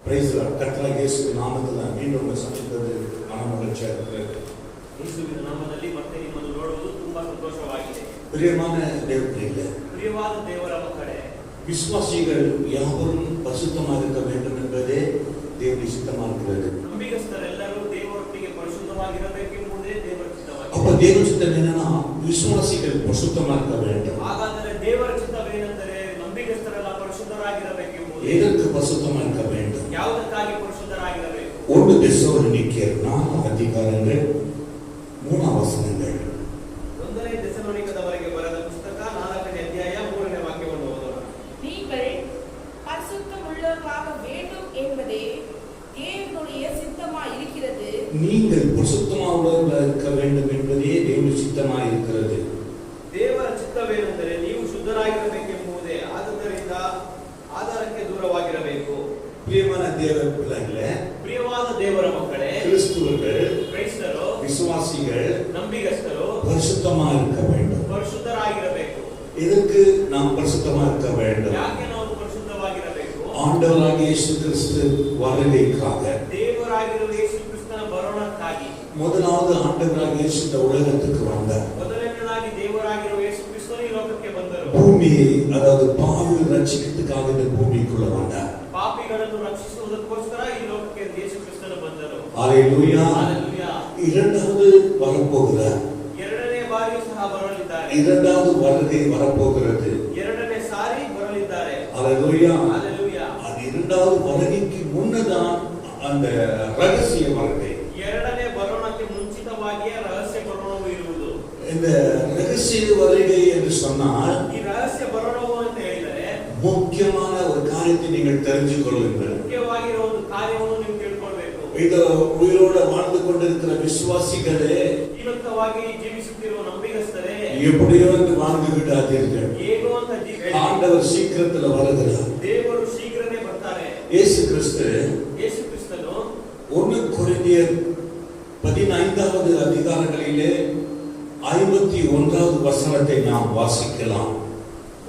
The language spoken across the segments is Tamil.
Price Lord. கர்த்தராகிய இயேசுவின் நாமத்தில் மீண்டும் உங்களை சந்திப்பது மனமகிழ்ச்சியாக இருக்கிறது. ಯೇಸುವಿನ ನಾಮದಲ್ಲಿ ಮತ್ತೆ ನಿಮ್ಮನ್ನು ನೋಡುವುದು ತುಂಬಾ ಸಂತೋಷವಾಗಿದೆ. பிரியமான தேவர்களே, ಪ್ರಿಯವಾದ ದೇವರ ಮಕ್ಕಳೇ, விசுவாசிகள் யாவரும் பரிசுத்தமாக இருக்க வேண்டும் என்பதே தேவனுடைய சித்தமாக இருக்கிறது. ನಂಬಿಗಸ್ತರೆಲ್ಲರೂ ದೇವರೊಟ್ಟಿಗೆ ಪರಿಶುದ್ಧವಾಗಿರಬೇಕೆಂಬುದೇ ದೇವರ ಚಿತ್ತವಾಗಿದೆ. அப்ப தேவ சித்தம் என்னன்னா விசுவாசிகள் பரிசுத்தமாக இருக்க வேண்டும். ಹಾಗಾದರೆ ದೇವರ ಚಿತ್ತವೇನೆಂದರೆ ನಂಬಿಗಸ್ತರೆಲ್ಲ ಪರಿಶುದ್ಧರಾಗಿರಬೇಕೆಂಬುದು. எதற்கு பரிசுத்தமாக இருக்க வேண்டும்? ಯಾವುದಕ್ಕಾಗಿ ಪರಿಶುದ್ಧರಾಗಿರಬೇಕು? 1 தெசலோனிக்கேயர் 4 அதிகாரங்கள் 3 வசனங்கள். 1 தெசலோனிಕದವರಿಗೆ ಬರೆದ ಪುಸ್ತಕ 4ನೇ ಅಧ್ಯಾಯ 3ನೇ ವಾಕ್ಯವನ್ನು ಓದೋಣ. நீங்கள் பரிசுத்தமுள்ளவர்களாக வேண்டும் என்பதே தேவனுடைய சித்தமாய் இருக்கிறது. நீங்கள் பரிசுத்தமாக இருக்க வேண்டும் என்பதே தேவனுடைய சித்தமாய் இருக்கிறது. ದೇವರ ಚಿತ್ತವೇನೆಂದರೆ ನೀವು ಶುದ್ಧರಾಗಿರಬೇಕೆಂಬುದೇ. ಆದ್ದರಿಂದ ಆಧಾರಕ್ಕೆ ದೂರವಾಗಿರಬೇಕು. பிரியமான தேவ பிள்ளைகளே, ಪ್ರಿಯವಾದ ದೇವರ ಮಕ್ಕಳೇ, கிறிஸ்துவர்கள், ಕ್ರೈಸ್ತರು, விசுவாசிகள் ನಂಬಿಗಸ್ತರು பரிசுத்தமாக இருக்க வேண்டும். ಪರಿಶುದ್ಧರಾಗಿರಬೇಕು. எதற்கு நாம் பரிசுத்தமாக இருக்க வேண்டும்? ಯಾಕೆ ನಾವು ಪರಿಶುದ್ಧವಾಗಿರಬೇಕು? ஆண்டவராகிய இயேசு கிறிஸ்து வருகைக்காக. ದೇವರಾಗಿರುವ ಯೇಸು ಕ್ರಿಸ್ತನ ಬರೋಣಕ್ಕಾಗಿ. முதலாவது ஆண்டவராகிய இயேசு இந்த உலகத்துக்கு வந்தார். ಮೊದಲನೇದಾಗಿ ದೇವರಾಗಿರುವ ಯೇಸು ಕ್ರಿಸ್ತನು ಈ ಲೋಕಕ್ಕೆ ಬಂದರು. பூமியை, அதாவது பாவியை ரட்சிக்கிறதுக்காக இந்த பூமிக்குள்ள வந்தார். ಪಾಪಿಗಳನ್ನು ರಕ್ಷಿಸುವುದಕ್ಕೋಸ್ಕರ ಈ ಲೋಕಕ್ಕೆ ಯೇಸು ಕ್ರಿಸ್ತನು ಬಂದರು. ஹalleluya. ಹಲ್ಲೆಲೂಯಾ. இரண்டாவது வரப்போகிறார். ಎರಡನೇ ಬಾರಿಯೂ ಸಹ ಬರಲಿದ್ದಾರೆ. இரண்டாவது வருகை வரப்போகிறது. ಎರಡನೇ ಸಾರಿ ಬರಲಿದ್ದಾರೆ. ஹalleluya. ಹಲ್ಲೆಲೂಯಾ. அது இரண்டாவது வருகைக்கு முன்னதான் அந்த ரகசிய வருகை. ಎರಡನೇ ಬರೋಣಕ್ಕೆ ಮುಂಚಿತವಾಗಿಯೇ ರಹಸ್ಯ ಬರೋಣವು ಇರುವುದು. இந்த ரகசிய வருகை என்று சொன்னால் ಈ ರಹಸ್ಯ ಬರೋಣವು ಅಂತ ಹೇಳಿದರೆ முக்கியமான ஒரு காரியத்தை நீங்கள் தெரிஞ்சு கொள்ளுங்கள். ಮುಖ್ಯವಾಗಿರುವ ಒಂದು ಕಾರ್ಯವನ್ನು ನೀವು ತಿಳ್ಕೊಳ್ಬೇಕು. இது உயிரோட வாழ்ந்து கொண்டிருக்கிற விசுவாசிகளே, ಜೀವಂತವಾಗಿ ಜೀವಿಸುತ್ತಿರುವ ನಂಬಿಗಸ್ತರೇ, எப்படியோ என்று வாழ்ந்து விடாதீர்கள். ಹೇಗೋ ಅಂತ ಜೀವಿಸಿ. ஆண்டவர் சீக்கிரத்துல வருகிறார். ದೇವರು ಶೀಘ್ರನೇ ಬರ್ತಾರೆ. இயேசு கிறிஸ்து ಯೇಸು ಕ್ರಿಸ್ತನು 1 கொரிந்தியர் 15வது அதிகாரங்களிலே 51வது வசனத்தை நாம் வாசிக்கலாம்.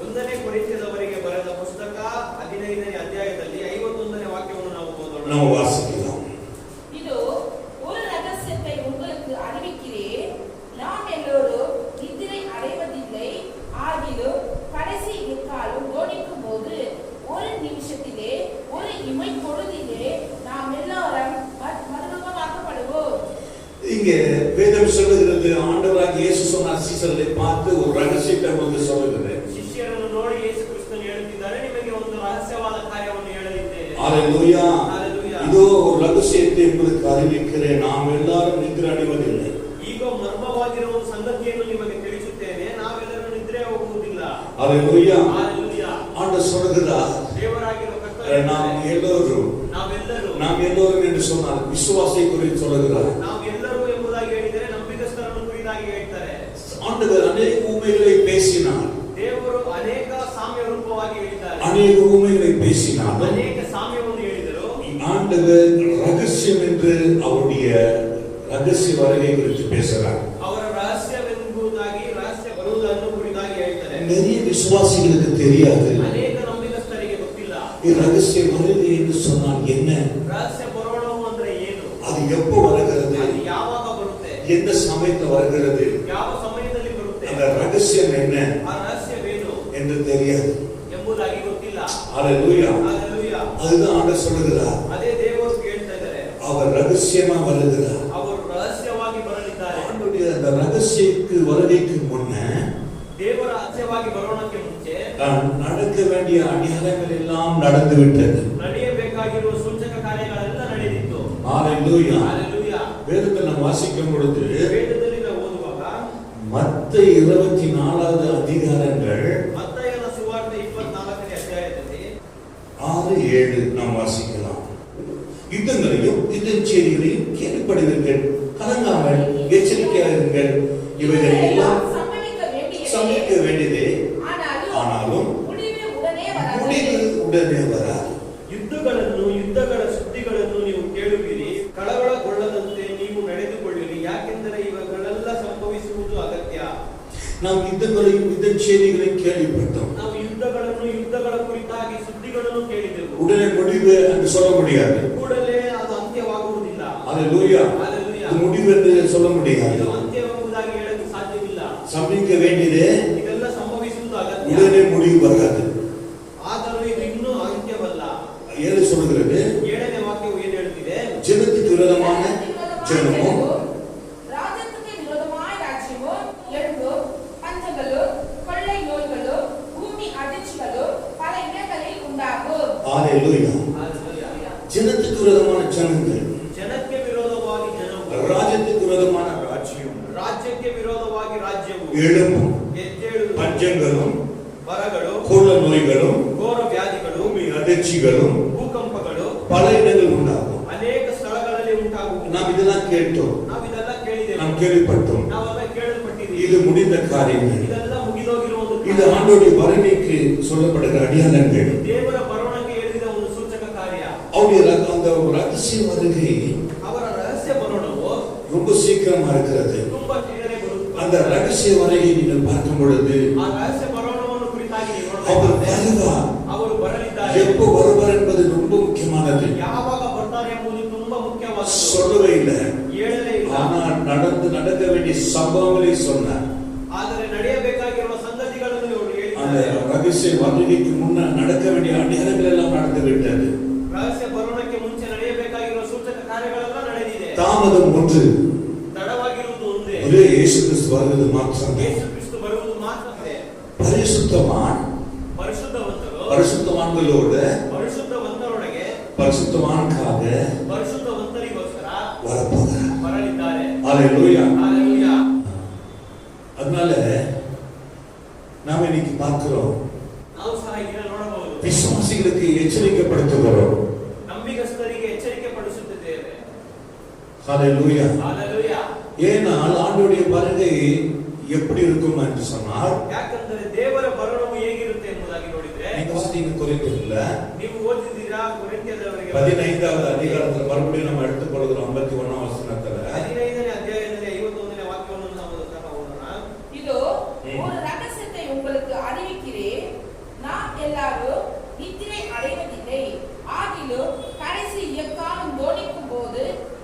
1ನೇ ಕೊರಿಂಥದವರಿಗೆ ಬರೆದ ಪುಸ್ತಕ 15ನೇ ಅಧ್ಯಾಯದಲ್ಲಿ 51ನೇ ವಾಕ್ಯವನ್ನು ನಾವು ಓದೋಣ. நாம் வாசிக்கலாம். இதோ ஒரு ரகசியத்தை உங்களுக்கு அறிவிக்கிறேன். நாம் எல்லோரும் நித்திரை அடைவதில்லை. ஆகிலும் கடைசி எக்காலம் ஓடிக்கும் போது ஒரு நிமிஷத்திலே, ஒரு இமை பொழுதிலே நாம் எல்லாரும் மறுரூபமாக்கப்படுவோம். இங்கே வேதம் சொல்லுகிறது, ஆண்டவராகிய இயேசு சொன்ன சீசர்களை பார்த்து ஒரு ரகசியத்தை வந்து சொல்லுகிறது. ಶಿಷ್ಯರನ್ನು ನೋಡಿ ಯೇಸು ಕ್ರಿಸ್ತನು ಹೇಳುತ್ತಿದ್ದಾರೆ, ನಿಮಗೆ ಒಂದು ರಹಸ್ಯವಾದ ಕಾರ್ಯವನ್ನು ಹೇಳಲಿದ್ದೇನೆ. ஹalleluya. ஹalleluya. இதோ ஒரு ரகசியத்தை உங்களுக்கு அறிவிக்கிறேன், நாம் எல்லாரும் நித்திரை அடைவதில்லை. ಈಗ ಮರ್ಮವಾಗಿರುವ ಒಂದು ಸಂಗತಿಯನ್ನು ನಿಮಗೆ ತಿಳಿಸುತ್ತೇನೆ, ನಾವೆಲ್ಲರೂ ನಿದ್ರೆ ಹೋಗುವುದಿಲ್ಲ. ஹalleluya. ஹalleluya. ஆண்டவர் சொல்கிறார், ದೇವರಾಗಿರುವ ಕರ್ತನು நாம் எல்லோரும் என்று சொன்னார். விசுவாசியை குறித்து சொல்கிறார். ನಾವೆಲ್ಲರೂ ಎಂಬುದಾಗಿ ಹೇಳಿದರೆ ನಂಬಿಗಸ್ತರನ್ನು ಕುರಿತಾಗಿ ಹೇಳ್ತಾರೆ. ஆண்டவர் அநேக உண்மைகளை பேசினார். ದೇವರು ಅನೇಕ ಸಾಮ್ಯ ರೂಪವಾಗಿ ಹೇಳಿದ್ದಾರೆ. அநேக உண்மைகளை பேசினார். ಅನೇಕ ಸಾಮ್ಯವನ್ನು ಹೇಳಿದರು. ஆண்டவர் ரகசியம் என்று அவருடைய ரகசிய வருகை குறித்து பேசுகிறார். ಅವರ ರಹಸ್ಯವೆಂಬುದಾಗಿ ರಹಸ್ಯ ಬರುವುದನ್ನು ಕುರಿತಾಗಿ ಹೇಳ್ತಾರೆ. நிறைய விசுவாசிகளுக்கு தெரியாது. ಅನೇಕ ನಂಬಿಗಸ್ತರಿಗೆ ಗೊತ್ತಿಲ್ಲ. ரகசிய வருகை என்று சொன்னால் என்ன? ರಹಸ್ಯ ಬರೋಣವು ಅಂದ್ರೆ ಏನು? அது எப்போ வருகிறது? ಅದು ಯಾವಾಗ ಬರುತ್ತೆ? எந்த சமயத்தில் வருகிறது? ಯಾವ ಸಮಯದಲ್ಲಿ ಬರುತ್ತೆ? அந்த ரகசியம் என்ன ಆ ರಹಸ್ಯವೇನು என்று தெரியாது. ಎಂಬುದಾಗಿ ಗೊತ್ತಿಲ್ಲ. ஹalleluya. ಹಲ್ಲೆಲೂಯಾ. அதுதான் ஆண்டவர் சொல்லுகிறார், ಅದೇ ದೇವರು ಹೇಳ್ತಾ ಇದ್ದಾರೆ, அவர் ரகசியமா வருகிறார். ಅವರು ರಹಸ್ಯವಾಗಿ ಬರಲಿದ್ದಾರೆ. ஆண்டவருடைய அந்த ரகசியக்கு வருகைக்கு முன்ன ದೇವರ ರಹಸ್ಯವಾಗಿ ಬರೋಣಕ್ಕೆ ಮುಂಚೆ நடக்க வேண்டிய அடையாளங்கள் எல்லாம் நடந்து விட்டது. ನಡೆಯಬೇಕಾಗಿರುವ ಸೂಚಕ ಕಾರ್ಯಗಳೆಲ್ಲ ನಡೆದಿತ್ತು. ஹalleluya. ಹಲ್ಲೆಲೂಯಾ. வேதத்தில் நாம் வாசிக்கும் பொழுது ವೇದದಲ್ಲಿ ನಾವು ಓದುವಾಗ மத்தேயு 24வது அதிகாரங்கள் ಮತ್ತಾಯನ ಸುವಾರ್ತೆ 24ನೇ ಅಧ್ಯಾಯದಲ್ಲಿ 6-7 நாம் வாசிக்கலாம். யுத்தங்களையும் யுத்த செய்திகளையும் கேள்விப்படுவீர்கள், கலங்காமல் எச்சரிக்கையாக இருங்கள். இவைகள் எல்லாம் சம்பவிக்க வேண்டியதே, ஆனாலும் முடிவு உடனே வராது. ಯುದ್ಧಗಳ ಸುದ್ದಿಗಳನ್ನು ನೀವು ಕೇಳುವಿರಿ, ಕಳವಳಗೊಳ್ಳದಂತೆ ನೀವು ನಡೆದುಕೊಳ್ಳಿರಿ, ಯಾಕೆಂದರೆ ಇವುಗಳೆಲ್ಲ ಸಂಭವಿಸುವುದು ಅಗತ್ಯ. நாம் யுத்தங்களையும் யுத்த செய்திகளையும் கேள்விப்பட்டோம். ನಾವು ಯುದ್ಧಗಳ ಕುರಿತಾಗಿ ಸುದ್ದಿಗಳನ್ನು ಕೇಳಿದೆವು. உடனே முடிவு என்று சொல்ல முடியாது. ಕೂಡಲೇ ಅದು ಅಂತ್ಯವಾಗುವುದಿಲ್ಲ. அல்லேலூயா. Hallelujah. இது முடிவு என்று சொல்ல முடியாது. ಇದು ಅಂತ್ಯವೆಂಬುದಾಗಿ ಹೇಳಲು ಸಾಧ್ಯವಿಲ್ಲ. சம்பவிக்க வேண்டியதே ಇದೆಲ್ಲ ಸಂಭವಿಸುವುದು ಅಗತ್ಯ. உடனே முடிவு வராது. ಆದರೂ ಇದು ಇನ್ನೂ ಅಂತ್ಯವಲ್ಲ. ஏழு சொல்கிறது, 7ನೇ ವಾಕ್ಯವು ಏನು ಹೇಳುತ್ತಿದೆ? ஜனத்துக்கு விரோதமான ஜனமும் ராஜ்யத்துக்கு விரோதமாய் ராஜ்யமும் எழும்பும், பஞ்சங்களும் கொள்ளை நோய்களும் பூமி அதிர்ச்சிகளும் பல இடங்களில் உண்டாகும். அல்லேலூயா. Hallelujah. ஜனத்துக்கு விரோதமான ஜனங்கள், ಜನಕ್ಕೆ ವಿರೋಧವಾಗಿ ಜನವು, ராஜ்யத்துக்கு விரோதமான ராஜ்யம், ರಾಜ್ಯಕ್ಕೆ ವಿರೋಧವಾಗಿ ರಾಜ್ಯವು, எழும்பும், ಹೆಜ್ಜೆಯಿಡುವುದು, பஞ்சங்களும் ಬರಗಳು, கொள்ள நோய்களும் ಘೋರ ವ್ಯಾಧಿಗಳು, பூமி அதிர்ச்சிகளும் ಭೂಕಂಪಗಳು பல இடங்கள் உண்டாகும். ಅನೇಕ ಸ್ಥಳಗಳಲ್ಲಿ ಉಂಟಾಗುವುದು. நாம் இதெல்லாம் கேட்டோம், ನಾವು ಇದೆಲ್ಲ ಕೇಳಿದ್ದೇವೆ, நாம் கேள்விப்பட்டோம். ನಾವೆಲ್ಲ ಕೇಳಲ್ಪಟ್ಟಿದ್ದೀವಿ. இது முடிந்த காரியங்கள். ಇದೆಲ್ಲ ಮುಗಿದೋಗಿರುವ ಒಂದು இது ஆண்டோடைய வருகைக்கு சொல்லப்படுகிற அடையாளங்கள். ದೇವರ ಬರೋಣಕ್ಕೆ ಹೇಳಿದ ಒಂದು ಸೂಚಕ ಕಾರ್ಯ. அவருடைய அந்த ரகசிய வருகை ಅವರ ರಹಸ್ಯ ಬರೋಣವು ரொம்ப சீக்கிரமா இருக்கிறது. ತುಂಬಾ ಬೇಗನೆ ಬರುತ್ತದೆ. அந்த ரகசிய வருகை நீங்கள் பார்க்கும் பொழுது ಆ ರಹಸ್ಯ ಬರೋಣವನ್ನು ಕುರಿತಾಗಿ ನೀವು அவர் ನೋಡಬೇಕಾದರೆ வருவார், ಅವರು ಬರಲಿದ್ದಾರೆ. எப்போ வருவார் என்பது ரொம்ப முக்கியமானது. ಯಾವಾಗ ಬರ್ತಾರೆ ಎಂಬುದು ತುಂಬಾ ಮುಖ್ಯವಾದದ್ದು. சொல்லவே இல்லை, ಹೇಳಲೇ ಇಲ್ಲ. ஆனால் நடக்க வேண்டிய சம்பவங்களை சொன்னார். ಆದರೆ ನಡೆಯಬೇಕಾಗಿರುವ ಸಂಗತಿಗಳನ್ನು ಅವರು அந்த ಹೇಳಿದ್ದಾರೆ. ரகசிய வருகைக்கு முன்ன நடக்க வேண்டிய அடையாளங்கள் எல்லாம் நடந்து விட்டது. ರಹಸ್ಯ ಬರೋಣಕ್ಕೆ ಮುಂಚೆ ನಡೆಯಬೇಕಾಗಿರುವ ಸೂಚಕ ಕಾರ್ಯಗಳೆಲ್ಲ ನಡೆದಿದೆ. தாமதம் ஒன்று, ತಡವಾಗಿರುವುದು ಒಂದೇ, ஒரே இயேசு கிறிஸ்து வருவது மாத்திரம். ಯೇಸು ಕ್ರಿಸ್ತು ಬರುವುದು ಮಾತ್ರವೇ. பரிசுத்தவான் ಪರಿಶುದ್ಧವಂತರು பரிசுத்தவான்களோடு ಪರಿಶುದ್ಧವಂತರೊಳಗೆ பரிசுத்தவான்காக ಪರಿಶುದ್ಧವಂತರಿಗೋಸ್ಕರ வரப்போகிறார். ಬರಲಿದ್ದಾರೆ. அல்லேலூயா. Hallelujah. அதனால நாம் இன்னைக்கு பார்க்கிறோம், ನಾವು ಸಹ ಇದನ್ನು ನೋಡಬಹುದು. விசுவாசிகளுக்கு எச்சரிக்கப்படுத்துகிறோம். ನಂಬಿಗಸ್ತರಿಗೆ ಎಚ್ಚರಿಕೆ ಪಡಿಸುತ್ತಿದ್ದೇವೆ. ஹalleluya. Hallelujah. ஏனால் ஆண்டவருடைய வருகை எப்படி இருக்கும் என்று சொன்னால், ಯಾಕಂದರೆ ದೇವರ ಬರೋಣವು ಹೇಗಿರುತ್ತೆ ಎಂಬುದಾಗಿ ನೋಡಿದ್ರೆ, நீங்க வாசிங்க கொரிந்தியர்ல ನೀವು ಓದಿದ್ದೀರಾ ಕೊರಿಂಥಿಯದವರಿಗೆ 15வது அதிகாரத்துல மறுபடியும் நம்ம எடுத்துக்கொள்கிறோம் 51ஆம் வசனத்துல. 15ನೇ ಅಧ್ಯಾಯದಲ್ಲಿ 51ನೇ ವಾಕ್ಯವನ್ನು ನಾವು ಸಹ ಓದೋಣ. இதோ ஒரு ரகசியத்தை உங்களுக்கு அறிவிக்கிறேன், நாம் எல்லாரும் நித்திரை அடைவதில்லை, ஆகிலும் கடைசி எக்காலம் தோனிக்கும் போது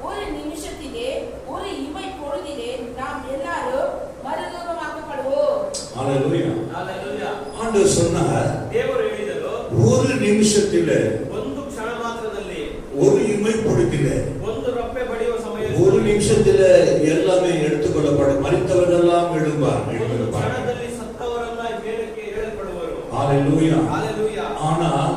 ஒரு நிமிஷத்திலே ஒரு இமை பொழுதிலே நாம் எல்லாரும் மறுரூபமாக்கப்படுவோம். ஹalleluya. Hallelujah. ஆண்டவர் சொன்னார், ದೇವರು ಹೇಳಿದರು, ஒரு நிமிஷத்திலே, ಒಂದು ಕ್ಷಣ ಮಾತ್ರದಲ್ಲಿ, ஒரு இமை பொழுதிலே, ಒಂದು ರಪ್ಪೆ ಬಡಿಯುವ ஒரு ಸಮಯದಲ್ಲಿ, நிமிஷத்துல எல்லாமே எடுத்துக்கொள்ளப்படும். மரித்தவர்கள் எல்லாம் எழும்பார்கள். ಒಂದು ಕ್ಷಣದಲ್ಲಿ ಸತ್ತವರೆಲ್ಲ ಮೇಲಕ್ಕೆ ಏಳಲ್ಪಡುವರು. ஹalleluya. Hallelujah. ஆனால்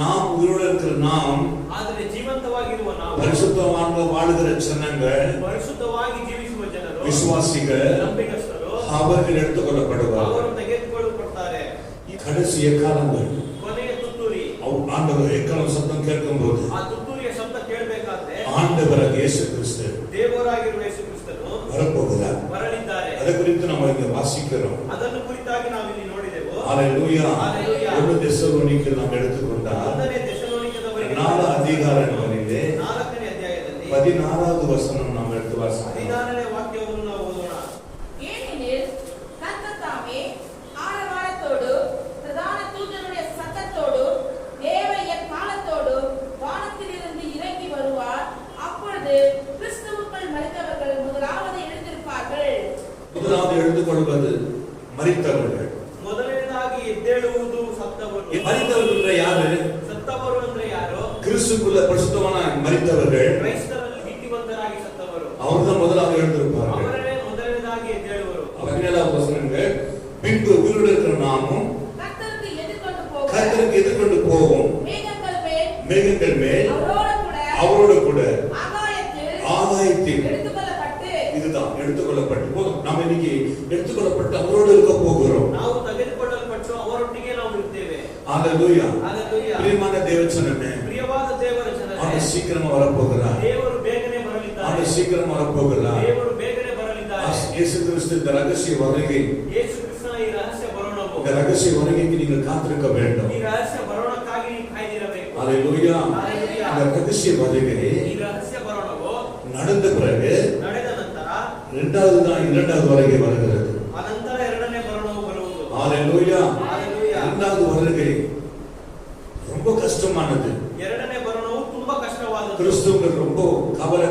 நாம் உயிரோடு இருக்கிற நாம், ಆದರೆ ಜೀವಂತವಾಗಿರುವ ನಾವು, பரிசுத்தவான்கள் வாழுகிற ஜனங்கள், ಪರಿಶುದ್ಧವಾಗಿ ಜೀವಿಸುವ ಜನರು, விசுவாசிகள், ನಂಬಿಗಸ್ತರು, அவர்கள் எடுத்துக்கொள்ளப்படுவார்கள். ಅವರು ತೆಗೆದುಕೊಳ್ಳಲ್ಪಡ್ತಾರೆ. கடைசி எக்காலங்கள், ಕೊನೆಯ ತುತ್ತೂರಿ, ஆண்டவர் எக்காலம் சத்தம் கேட்கும் போது ಆ ತುತ್ತೂರಿಯ ಶಬ್ದ ಕೇಳಬೇಕಾದ್ರೆ ஆண்டவராக இயேசு கிறிஸ்து ದೇವರಾಗಿರುವ ಯೇಸು ಕ್ರಿಸ್ತನು வரப்போகிறார். ಬರಲಿದ್ದಾರೆ. அதை குறித்து நம்ம இங்க வாசிக்கிறோம். ಅದನ್ನು ಕುರಿತಾಗಿ ನಾವು ಇಲ್ಲಿ ನೋಡಿದೆವು. ஹalleluya. Hallelujah. ஒன்று தெசலோனிக்கேயர் நாம் எடுத்துக்கொண்டால் 1ನೇ ಥೆಸಲೋನಿಕದವರಿಗೆ 4 அதிகாரங்களிலே 4ನೇ ಅಧ್ಯಾಯದಲ್ಲಿ 16வது வசனம் நாம் எடுத்து வாசிக்கிறோம். 16ನೇ ವಾಕ್ಯವನ್ನು ನಾವು ಓದೋಣ. ஏனெனில் கர்த்தர் தாமே ஆரவாரத்தோடு பிரதான தூதனுடைய சத்தத்தோடு தேவ எக்காலத்தோடு வானத்திலிருந்து இறங்கி வருவார். அப்பொழுது கிறிஸ்துவுக்குள் மரித்தவர்கள் முதலாவது எழுந்திருப்பார்கள். முதலாவது எடுத்துக்கொள்வது மரித்தவர்கள். ಮೊದಲನೇದಾಗಿ ಎದ್ದೇಳುವುದು ಸತ್ತವರು. மரித்தவர்கள் யாரு? ಸತ್ತವರು ಅಂದ್ರೆ ಯಾರು? கிறிஸ்துக்குள்ள பரிசுத்தமான மரித்தவர்கள். ಕ್ರೈಸ್ತರಲ್ಲಿ ನೀತಿವಂತರಾಗಿ ಸತ್ತವರು. அவர்தான் முதலாவது எழுந்திருப்பார்கள். ಅವರೇ ಮೊದಲನೇದಾಗಿ ಎದ್ದೇಳುವರು. 17வது வசனங்கள், பின்பு உயிரோடு இருக்கிற நாமும் கர்த்தருக்கு எதிர்கொண்டு போவோம், மேகங்கள் மேல் அவரோடு கூட ஆகாயத்தில் இதுதான் எடுத்துக்கொள்ளப்பட்டு போதும். நாம் இன்னைக்கு எடுத்துக்கொள்ளப்பட்டு அவரோடு இருக்க போகிறோம். ನಾವು ತೆಗೆದುಕೊಳ್ಳಲ್ಪಟ್ಟು ಅವರೊಟ್ಟಿಗೆ ನಾವು ಇರ್ತೇವೆ. ஹalleluya. Hallelujah. பிரியமான தேவச்சனமே, ಪ್ರಿಯವಾದ ದೇವರ ಜನರೇ, அவர் சீக்கிரமா வரப்போகிறார். ದೇವರು ಬೇಗನೆ ಬರಲಿದ್ದಾರೆ. அவர் சீக்கிரமா வரப்போகிறார். ದೇವರು ಬೇಗನೆ ಬರಲಿದ್ದಾರೆ. இயேசு கிறிஸ்து இந்த ரகசிய வருகை, ಯೇಸು ಕ್ರಿಸ್ತನ ಈ ರಹಸ್ಯ ಬರೋಣವು, இந்த ரகசிய வருகைக்கு நீங்கள் காத்திருக்க வேண்டும். ಈ ರಹಸ್ಯ ಬರೋಣಕ್ಕಾಗಿ ನೀವು ಕಾಯ್ದಿರಬೇಕು. ஹalleluya. Hallelujah. இந்த ரகசிய வருகை ಈ ರಹಸ್ಯ ಬರೋಣವು நடந்த பிறகு ನಡೆದ ನಂತರ இரண்டாவது வருகை வருகிறது. ಅನಂತರ ಎರಡನೇ ಬರೋಣವು ಬರುವುದು. ஹalleluya. Hallelujah. இரண்டாவது வருகை ரொம்ப கஷ்டமானது. ಎರಡನೇ ಅವಶ್ಯವಾದದ್ದು. கிறிஸ்துவர்கள் ரொம்ப கவலை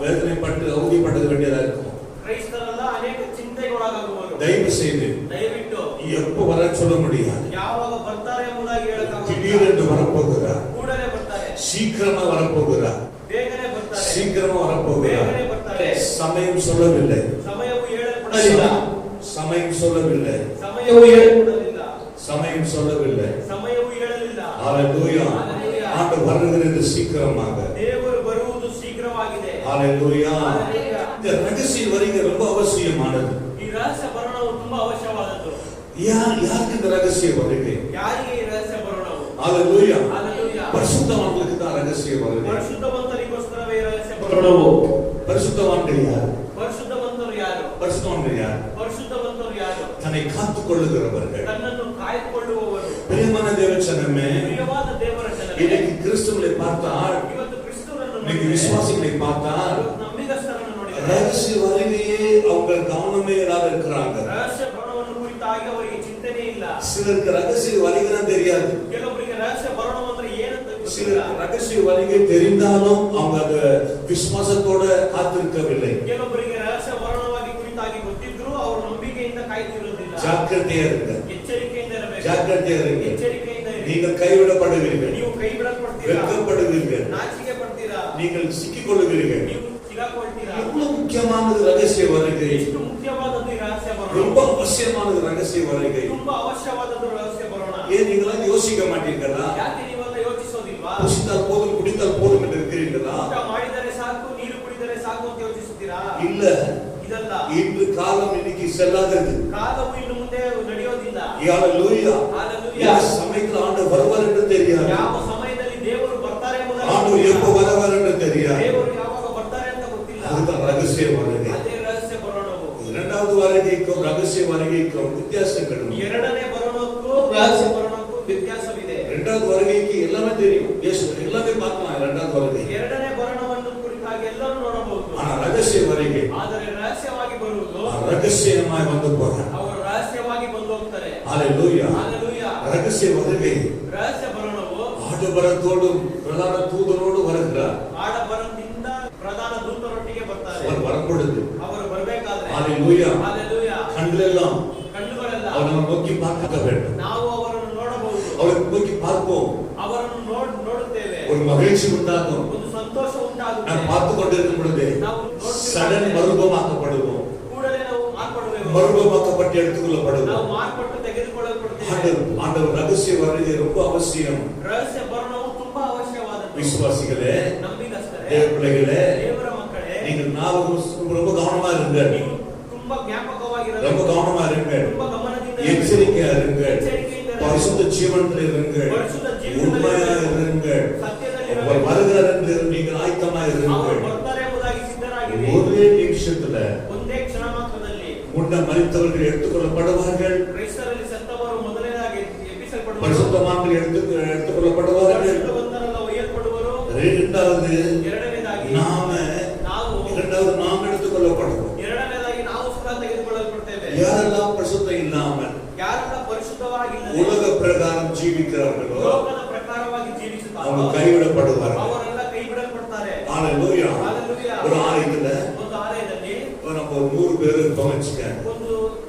வேதனைப்பட்டு அவதிப்பட வேண்டியதா இருக்கும். ಕ್ರೈಸ್ತರೆಲ್ಲ ಅನೇಕ ಚಿಂತೆಗೊಳಗಾಗುವರು. தயவு செய்து ದಯವಿಟ್ಟು எப்ப வர சொல்ல முடியாது. ಯಾವಾಗ ಬರ್ತಾರೆ ಎಂಬುದಾಗಿ ಹೇಳಕ್ಕಾಗಲ್ಲ. திடீரென்று வரப்போகிறார். ಕೂಡಲೇ ಬರ್ತಾರೆ. சீக்கிரமா வரப்போகிறார். ಬೇಗನೆ ಬರ್ತಾರೆ. சீக்கிரமா வரப்போகிறார். ಬೇಗನೆ ಬರ್ತಾರೆ. சமயம் சொல்லவில்லை. ಸಮಯವು ಹೇಳಲ್ಪಡಲಿಲ್ಲ. சமயம் சொல்லவில்லை. ಸಮಯವು ಹೇಳಲ್ಪಡಲಿಲ್ಲ. சமயம் சொல்லவில்லை. ಸಮಯವು ಹೇಳಲಿಲ್ಲ. ஹalleluya. ஆண்டவர் வருகிறது சீக்கிரமாக. ದೇವರು ಬರುವುದು ಶೀಘ್ರವಾಗಿದೆ. ஹalleluya. இந்த ரகசிய வருகை ரொம்ப அவசியமானது. ಈ ರಹಸ್ಯ ಬರೋಣವು ತುಂಬಾ ಅವಶ್ಯವಾದದ್ದು. யாருக்கு இந்த ரகசிய வருகை? ಯಾರಿಗೆ ಈ ರಹಸ್ಯ ಬರೋಣವು? ஹalleluya. ஹalleluya. பரிசுத்தவான்களுக்கு தான் ரகசிய வருகை. ಪರಿಶುದ್ಧವಂತರಿಗೋಸ್ಕರವೇ ಈ ರಹಸ್ಯ ಬರೋಣವು. பரிசுத்தவான்கள் யார்? ಪರಿಶುದ್ಧವಂತರು ಯಾರು? பரிசுத்தவான்கள் யார்? ಪರಿಶುದ್ಧವಂತರು ಯಾರು? தன்னை காத்துக் கொள்ளுகிறவர்கள். ತನ್ನನ್ನು ಕಾಯ್ದುಕೊಳ್ಳುವವರು. பிரியமான தேவச்சனமே, ಪ್ರಿಯವಾದ ದೇವರ ಜನರೇ, இன்னைக்கு கிறிஸ்துவை பார்த்தால், ಇವತ್ತು ಕ್ರಿಸ್ತನನ್ನು இன்னைக்கு ನೋಡಿದರೆ, விசுவாசிகளை பார்த்தால், ನಂಬಿಗಸ್ತರನ್ನು ನೋಡಿದರೆ, ரகசிய வருகையே அவங்க கவனமே இல்லாத இருக்கிறாங்க. ರಹಸ್ಯ ಬರೋಣವನ್ನು ಕುರಿತಾಗಿ ಅವರಿಗೆ ಚಿಂತನೆ ಇಲ್ಲ. சிலருக்கு ரகசிய வருகை தெரியாது. ಕೆಲವರಿಗೆ ರಹಸ್ಯ ಬರೋಣ ಅಂದ್ರೆ ಏನಂತ ಗೊತ್ತಿಲ್ಲ. சிலருக்கு ரகசிய வருகை தெரிந்தாலும் அவங்க அத விசுவாசத்தோட காத்திருக்கவில்லை. ಕೆಲವರಿಗೆ ರಹಸ್ಯ ಬರೋಣವಾಗಿ ಕುರಿತಾಗಿ ಗೊತ್ತಿದ್ರು ಅವರು ನಂಬಿಕೆಯಿಂದ ಕಾಯ್ದಿರುವುದಿಲ್ಲ. ஜாக்கிரதையா இருங்க. ಎಚ್ಚರಿಕೆಯಿಂದ ಇರಬೇಕು. ஜாக்கிரதையா இருங்க. ಎಚ್ಚರಿಕೆಯಿಂದ ಇರಿ. நீங்கள் கைவிடப்படுவீர்கள். ನೀವು ಕೈ ಬಿಡಲ್ಪಡ್ತೀರಾ. வெட்கப்படுவீர்கள். ನಾಚಿಕೆ ಪಡ್ತೀರಾ. நீங்கள் சிக்கிக்கொள்ளுவீர்கள். ನೀವು ಸಿಗಾಕೊಳ್ತೀರಾ. எவ்வளவு முக்கியமானது ரகசிய வருகை. ಎಷ್ಟು ಮುಖ್ಯವಾದದ್ದು ಈ ರಹಸ್ಯ ಬರೋಣ. ரொம்ப அவசியமானது ரகசிய வருகை. ತುಂಬಾ ಅವಶ್ಯವಾದದ್ದು ರಹಸ್ಯ ಬರೋಣ. ஏன் நீங்களாம் யோசிக்க மாட்டீங்களா? ಯಾಕೆ ನೀವೆಲ್ಲ ಯೋಚಿಸೋದಿಲ್ವಾ? புசித்தால் போதும் குடித்தால் போதும் என்று இருக்கிறீர்களா? ಊಟ ಮಾಡಿದರೆ ಸಾಕು, ನೀರು ಕುಡಿದರೆ ಸಾಕು ಅಂತ ಯೋಚಿಸುತ್ತೀರಾ? இல்ல. ಇದಲ್ಲ. இன்று காலம் இன்னைக்கு செல்லாதது. ಕಾಲವು ಇನ್ನು ಮುಂದೆ ನಡೆಯೋದಿಲ್ಲ. ஹalleluya. ஹalleluya. ಯಾವ ಸಮಯದಲ್ಲಿ ಆಂಡವರು வருவார் என்று தெரியாது. ಯಾವ ಸಮಯದಲ್ಲಿ ದೇವರು ಬರ್ತಾರೆ ಎಂಬುದನ್ನು ஆண்டவர் எப்போ வருவார் என்று தெரியாது. ದೇವರು ಯಾವಾಗ ಬರ್ತಾರೆ ಅಂತ ಗೊತ್ತಿಲ್ಲ. அதுதான் ரகசிய வருகை. ಅದೇ ರಹಸ್ಯ ಬರೋಣವು. இரண்டாவது வருகைக்கும் ரகசிய வருகைக்கும் வித்தியாசங்கள் உண்டு. ಎರಡನೇ ಬರೋಣಕ್ಕೂ ರಹಸ್ಯ ಬರೋಣಕ್ಕೂ ವ್ಯತ್ಯಾಸವಿದೆ. இரண்டாவது வருகைக்கு எல்லாமே தெரியும். இயேசு எல்லாமே பார்க்கலாம் இரண்டாவது வருகை. ಎರಡನೇ ಬರೋಣವನ್ನು ಕುರಿತಾಗಿ ಎಲ್ಲರೂ ನೋಡಬಹುದು. ஆனா ரகசிய வருகை ಆದರೆ ರಹಸ್ಯವಾಗಿ ಬರುವುದು ரகசியமாய் வந்து போறார். ಅವರು ರಹಸ್ಯವಾಗಿ ಬಂದು ಹೋಗ್ತಾರೆ. ஹalleluya. ஹalleluya. ரகசிய வருகை ರಹಸ್ಯ ಬರೋಣವು ஆடம்பரத்தோடு பிரதான தூதனோடு வருகிறார். ಆಡಂಬರದಿಂದ ಪ್ರಧಾನ ದೂತರೊಟ್ಟಿಗೆ ಬರ್ತಾರೆ. அவர் வரும்பொழுது ಅವರು ಬರಬೇಕಾದ್ರೆ ஹalleluya. ஹalleluya. கண்களெல்லாம் ಕಣ್ಣುಗಳೆಲ್ಲ அவரை நோக்கி பார்க்க வேண்டும். ನಾವು ಅವರನ್ನು ನೋಡಬಹುದು. அவரை நோக்கி பார்ப்போம். ಅವರನ್ನು ನೋಡುತ್ತೇವೆ. ஒரு மகிழ்ச்சி உண்டாகும். ಒಂದು ಸಂತೋಷ ಉಂಟಾಗುತ್ತೆ. நான் பார்த்து கொண்டிருக்கும் பொழுது ನಾವು சடன் மறுபமாக்கப்படுவோம். ಕೂಡಲೇ ನಾವು ಮಾರ್ಪಡುವೆವು. மறுபமாக்கப்பட்டு எடுத்துக்கொள்ளப்படுவோம். ನಾವು ಮಾರ್ಪಟ್ಟು ತೆಗೆದುಕೊಳ್ಳಲ್ಪಡುತ್ತೇವೆ. ஆண்டவர் ரகசிய வருகை ரொம்ப அவசியம். ರಹಸ್ಯ ಬರೋಣವು ತುಂಬಾ ಅವಶ್ಯವಾದದ್ದು. விசுவாசிகளே, ನಂಬಿಗಸ್ತರೇ, தேவ பிள்ளைகளே, ದೇವರ மಕ್ಕಳೇ, நீங்கள் ரொம்ப கவனமா இருங்க. ನೀವು ತುಂಬಾ ಜ್ಞಾಪಕವಾಗಿರಬೇಕು. ரொம்ப கவனமா இருங்க. ತುಂಬಾ ಗಮನದಿಂದ எச்சரிக்கையா இருங்க. ಎಚ್ಚರಿಕೆಯಿಂದ ಇರಬೇಕು. பரிசுத்த ஜீவனத்தில் இருங்க. ಪರಿಶುದ್ಧ ಜೀವನದಲ್ಲಿ உண்மையா இருங்க. ಸತ್ಯದಲ್ಲಿ அவர் ಇರಬೇಕು. வருகிறார் என்று நீங்கள் ஆயத்தமா இருங்க. ಅವರು ಬರ್ತಾರೆ ಎಂಬುದಾಗಿ ಸಿದ್ಧರಾಗಿರಿ. ஒரே நிமிஷத்துல ಒಂದೇ ಕ್ಷಣ ಮಾತ್ರದಲ್ಲಿ முன்ன மரித்தவர்கள் எடுத்துக்கொள்ளப்படுவார்கள். ಕ್ರೈಸ್ತರಲ್ಲಿ ಸತ್ತವರು ಮೊದಲನೇದಾಗಿ ಎಬ್ಬಿಸಲ್ಪಡುವರು. பரிசுத்தவான்கள் எடுத்துக்கொள்ளப்படுவார்கள். ಪರಿಶುದ್ಧವಂತರೆಲ್ಲ ಒಯ್ಯಲ್ಪಡುವರು. இரண்டாவது ಎರಡನೇದಾಗಿ நாம் ನಾವು எடுத்துக்கொள்ளப்படுவோம். ಎರಡನೇದಾಗಿ ನಾವು ಸಹ ತೆಗೆದುಕೊಳ್ಳಲ್ಪಡ್ತೇವೆ. யாரெல்லாம் பரிசுத்தம் இல்லாமல் ಯಾರೆಲ್ಲ ಪರಿಶುದ್ಧವಾಗಿಲ್ಲ உலக பிரகாரம் ஜீவிக்கிறார்களோ ಲೋಕದ ಪ್ರಕಾರವಾಗಿ அவங்க ಜೀವಿಸುತ್ತಾರೋ கைவிடப்படுவார்கள். ಅವರೆಲ್ಲ ಕೈ ಬಿಡಲ್ಪಡ್ತಾರೆ. ஹalleluya. ஹalleluya. ஒரு ஆலயத்துல ಒಂದು ಆಲಯದಲ್ಲಿ நம்ம ஒரு 100 பேர் இருக்கோம் வச்சுக்க. ಒಂದು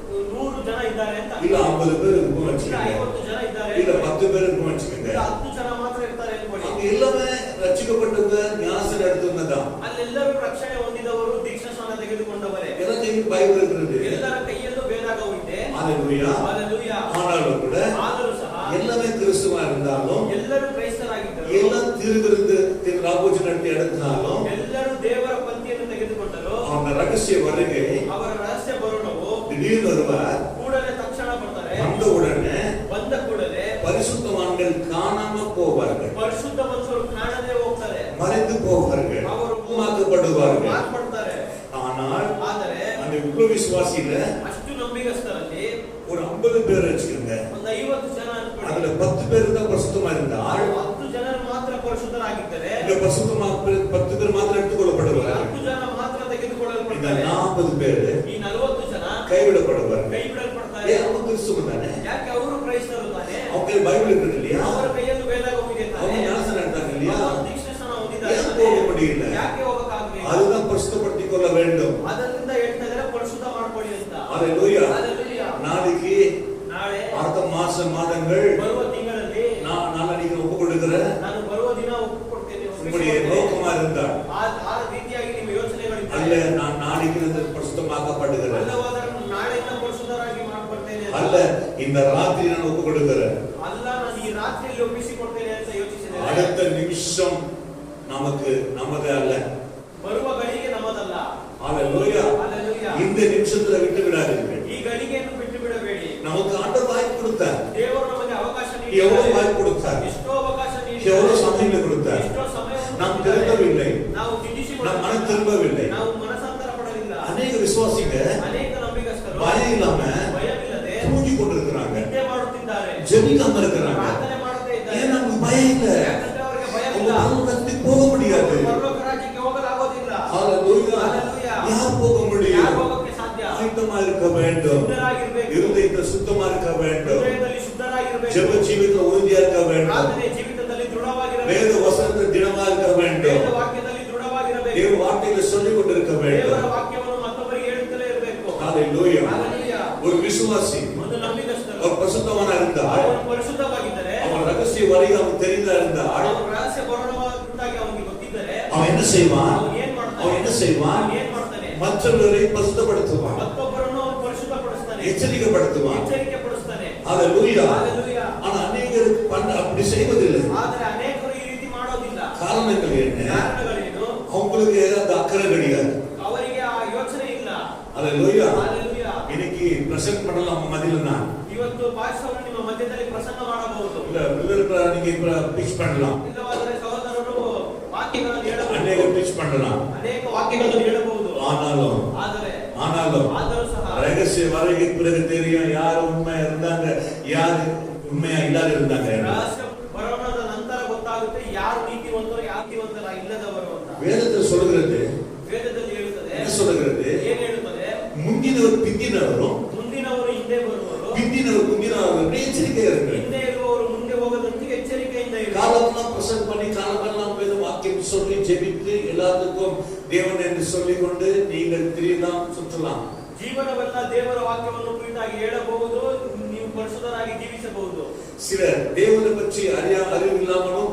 100 ಜನ ಇದ್ದಾರೆ ಅಂತ. இல்ல 50 பேர் இருக்கோம் ಇಲ್ಲ வச்சுக்க. 50 ಜನ ಇದ್ದಾರೆ. இல்ல 10 பேர் இருக்கோம் வச்சுக்கங்க. ಇಲ್ಲ 10 ಜನ ಮಾತ್ರ ಇರ್ತಾರೆ ಅನ್ಕೊಳ್ಳಿ. அவங்க எல்லாமே ரட்சிக்கப்பட்டவங்க, ஞானஸ்நானம் எடுத்தவங்க தான். ಅಲ್ಲೆಲ್ಲರೂ ರಕ್ಷಣೆ ಹೊಂದಿದವರು, ದೀಕ್ಷಾಸ್ನಾನ ತೆಗೆದುಕೊಂಡವರೇ. எல்லா கையிலும் பைபிள் இருக்கிறது. ಎಲ್ಲರ ಕೈಯಲ್ಲೂ ವೇದಾಗವು ಇದೆ. ஹalleluya. ஹalleluya. ஆனாலும் கூட ಆದರೂ ಸಹ எல்லாமே கிறிஸ்துவா இருந்தாலும் ಎಲ್ಲರೂ ಕ್ರೈಸ್ತರಾಗಿದ್ದರು. எல்லாம் திருவிருந்து ராபோஜி நடத்தி எடுத்தாலும் ಎಲ್ಲರೂ ದೇವರ ಪಂಕ್ತಿಯನ್ನು ತೆಗೆದುಕೊಂಡರು. அவங்க ரகசிய வருகை ಅವರ ರಹಸ್ಯ ಬರೋಣವು திடீர்னு வருவார். ಕೂಡಲೇ ತಕ್ಷಣ ಬರ್ತಾರೆ. வந்த உடனே ಬಂದ ಕೂಡಲೇ பரிசுத்தவான்கள் காணாம போவார்கள். ಪರಿಶುದ್ಧವಂತರು ಕಾಣದೆ ಹೋಗ್ತಾರೆ. மறைந்து போவார்கள். ಅವರು மாற்றப்படுவார்கள். ಮಾರ್ಪಡ್ತಾರೆ. ஆனால் ಆದರೆ அந்த இவ்வளவு விசுவாசியில ಅಷ್ಟು ನಂಬಿಗಸ್ತರಲ್ಲಿ ஒரு 50 பேர் வச்சுக்கோங்க. ಒಂದು 50 ಜನ ಅನ್ಕೊಳ್ಳಿ. அதுல 10 பேர் தான் பரிசுத்தமா இருந்தால் 10 ಜನರು ಮಾತ್ರ ಪರಿಶುದ್ಧರಾಗಿದ್ದರೆ இந்த பரிசுத்தமா 10 பேர் மாத்திரம் எடுத்துக்கொள்ளப்படுவார்கள். 10 ಜನ ಮಾತ್ರ இந்த ತೆಗೆದುಕೊಳ್ಳಲ್ಪಡ್ತಾರೆ. 40 பேர் ಈ 40 ಜನ கைவிடப்படுவார்கள். ಕೈ ಬಿಡಲ್ಪಡ್ತಾರೆ. ஏன் அவங்க கிறிஸ்துவ தானே? ಯಾಕೆ ಅವರು ಕ್ರೈಸ್ತರು ತಾನೆ? அவங்க பைபிள் இருக்கு இல்லையா? ಅವರ ಕೈಯಲ್ಲಿ ವೇದಾಗವು ಇದೆ அவங்க ತಾನೆ? ஞானஸ்நானம் எடுத்தாங்க இல்லையா? ಅವರು ದೀಕ್ಷಾಸ್ನಾನ ಹೊಂದಿದ್ದಾರೆ ஏன் ತಾನೆ? மாதங்கள் ಬರುವ ತಿಂಗಳಲ್ಲಿ நாளைக்கு ஒப்பு கொடுக்கிறேன் ನಾನು ಬರುವ ದಿನ ಒಪ್ಪಿಕೊಡ್ತೇನೆ. உங்களுடைய நோக்கமா இருந்தால் ಆ ರೀತಿಯಾಗಿ ನಿಮ್ಮ ಯೋಚನೆಗಳಿವೆ. அல்ல நான் நாளைக்கு பரிசுத்தமாக்கப்படுகிறேன், ಅಲ್ಲವಾದರೆ ನಾಳೆಯಿಂದ ಪರಿಶುದ್ಧರಾಗಿ ಮಾಡ್ಕೊಳ್ತೇನೆ, அல்ல இந்த ராத்திரி நான் ஒப்பு கொடுக்கிறேன், ಅಲ್ಲ ನಾನು ಈ ರಾತ್ರಿಯಲ್ಲಿ ಒಪ್ಪಿಸಿಕೊಡ್ತೇನೆ ಅಂತ ಯೋಚಿಸಿದರೆ அடுத்த நிமிஷம் நமக்கு நமது அல்ல. ಬರುವ ಗಳಿಗೆ ನಮ್ಮದಲ್ಲ. ஹalleluya. ஹalleluya. இந்த நிமிஷத்துல விட்டு விடாதீர்கள். ಈ ಗಳಿಗೆಯನ್ನು ಬಿಟ್ಟು ಬಿಡಬೇಡಿ. நமக்கு ஆண்டவர் வாய்ப்பு கொடுத்தார். ದೇವರು ನಮಗೆ ಅವಕಾಶ ನೀಡಿದ್ದಾನೆ. எவ்வளவு வாய்ப்பு கொடுத்தார், ಎಷ್ಟೋ ಅವಕಾಶ ನೀಡಿದ್ದಾನೆ. எவ்வளவு சமயம் கொடுத்தார். ಎಷ್ಟೋ ಸಮಯವನ್ನು நாம் ನೀಡಿದ್ದಾನೆ. திரும்பவில்லை, ನಾವು நாம் ತಿದ್ದಿಸಿಕೊಳ್ಳ மனம் திரும்பவில்லை. ನಾವು ಮನಸ್ಸಾಂತರ ಪಡಲಿಲ್ಲ. அநேக விசுவாசிங்க ಅನೇಕ ನಂಬಿಕಸ್ಥರು பயம் இல்லாம ಭಯವಿಲ್ಲದೆ தூங்கி கொண்டிருக்கிறாங்க, ನಿದ್ದೆ ಮಾಡುತ್ತಿದ್ದಾರೆ, ஜெபிக்காம இருக்கிறாங்க. ಪ್ರಾರ್ಥನೆ ಮಾಡದೇ ಇದ್ದಾರೆ. ஏன் நமக்கு பயம் இல்ல? ಯಾಕಂದ್ರೆ ಅವರಿಗೆ ಭಯ அவங்க ಇಲ್ಲ. பரலோகத்துக்கு போக முடியாது. ಪರಲೋಕ ರಾಜ್ಯಕ್ಕೆ ಹೋಗಲಾಗೋದಿಲ್ಲ. ஹalleluya. ஹalleluya. யார் போக முடியும்? ಯಾರು ಹೋಗಕ್ಕೆ ಸಾಧ್ಯ? ஆயத்தமா இருக்க வேண்டும், ಶುದ್ಧರಾಗಿರ್ಬೇಕು. இருதயத்தில் சுத்தமா இருக்க வேண்டும், ಹೃದಯದಲ್ಲಿ ಶುದ್ಧರಾಗಿರ್ಬೇಕು. ஜெப ஜீவிதத்தில் உறுதியா இருக்க வேண்டும், ಪ್ರಾರ್ಥನೆ ಜೀವಿತದಲ್ಲಿ ದೃಢವಾಗಿರಬೇಕು. வேத வசனத்தில் திடமா இருக்க வேண்டும், ವೇದ ವಾಕ್ಯದಲ್ಲಿ ದೃಢವಾಗಿರಬೇಕು. தேவ வார்த்தைகளை சொல்லிக் கொண்டிருக்க வேண்டும். ದೇವರ ವಾಕ್ಯವನ್ನು ಮತ್ತೊಬ್ಬರಿಗೆ ಹೇಳುತ್ತಲೇ ಇರಬೇಕು. ஹalleluya. ஹalleluya. ஒரு விசுவாசி ಒಂದು ನಂಬಿಕಸ್ಥರು ஒரு பரிசுத்தவனா இருந்தால், ಅವರು ಪರಿಶುದ್ಧವಾಗಿದ್ದರೆ, அவன் ரகசிய வரை அவன் தெரிந்தா இருந்தால், ಅವರು ರಹಸ್ಯ ಬರಣವಾಗುತ್ತಾಗಿ ಅವನಿಗೆ ಗೊತ್ತಿದ್ದರೆ அவன் என்ன செய்வான்? ಅವನು ಏನ್ ಮಾಡ್ತಾನೆ? அவன் என்ன செய்வான்? ಅವನು ಏನ್ ಮಾಡ್ತಾನೆ? மற்றவர்களை பரிசுத்தப்படுத்துவான், ಮತ್ತೊಬ್ಬರನ್ನು ಅವನು ಪರಿಶುದ್ಧಪಡಿಸ್ತಾನೆ, எச்சரிக்கைப்படுத்துவான். ಎಚ್ಚರಿಕೆ ಪಡಿಸ್ತಾನೆ. ஹalleluya. ஹalleluya. ஆனா அநேகர் அப்படி செய்வதில்லை. ಆದರೆ ಅನೇಕರು ಈ ರೀತಿ ಮಾಡೋದಿಲ್ಲ. காரணங்கள் என்ன? ಕಾರಣಗಳೇನು? அவங்களுக்கு அந்த அக்கறை கிடையாது. ಅವರಿಗೆ ಆ ಯೋಚನೆ ಇಲ್ಲ. ஹalleluya. ஹalleluya. இன்னைக்கு பிரசன்ட் பண்ணலாம் மதியில நான் ಇವತ್ತು ಭಾಷಣವನ್ನು ನಿಮ್ಮ ಮಧ್ಯದಲ್ಲಿ ಪ್ರಸನ್ನ ಮಾಡಬಹುದು. இல்ல பிரதர் நீங்க இப்ப பிச் பண்ணலாம், ಇಲ್ಲವಾದರೆ ಸಹೋದರರು ವಾಕ್ಯಗಳನ್ನು ಹೇಳಬಹುದು, அநேக பிச் பண்ணலாம். ಅನೇಕ ವಾಕ್ಯಗಳನ್ನು ಹೇಳಬಹುದು. ஆனாலும் ಆದರೂ ಸಹ ரகசிய வரைக்கு பிறகு தெரியும் யார் உண்மையா இருந்தாங்க, யார் உண்மையா இல்லாத இருந்தாங்க. ರಹಸ್ಯ ಬರೋಣದ ನಂತರ ಗೊತ್ತಾಗುತ್ತೆ ಯಾರು ನೀತಿವಂತರು ಯಾರು ನೀತಿವಂತರ ಇಲ್ಲದವರು ಅಂತ. வேதத்தில் சொல்கிறது, ವೇದದಲ್ಲಿ ಹೇಳುತ್ತದೆ. என்ன சொல்கிறது? ಏನು ಹೇಳುತ್ತದೆ? முந்தினவர் பிந்தினவரும், ಮುಂದಿನವರು ಹಿಂದೆ ಬರುವರು, பிந்தினவர் முந்தினவரும் எச்சரிக்கையா இருக்கு. ಹಿಂದೆ ಇರುವವರು ಮುಂದೆ ಹೋಗದಂತೆ ಎಚ್ಚರಿಕೆಯಿಂದ ಇರಿ. காலமெல்லாம் பிரசன்ட் பண்ணி காலமெல்லாம் வேத வாக்கியம் சொல்லி ஜெபித்து எல்லாத்துக்கும் தேவன் என்று சொல்லிக் கொண்டு நீங்கள் திரியலாம் சுற்றலாம். ಜೀವನವೆಲ್ಲ ದೇವರ ವಾಕ್ಯವನ್ನು ಕುರಿತಾಗಿ ಹೇಳಬಹುದು, ನೀವು ಪರಿಶುದ್ಧರಾಗಿ ಜೀವಿಸಬಹುದು. சிலர் தேவனை பற்றி அறிவு இல்லாமலும்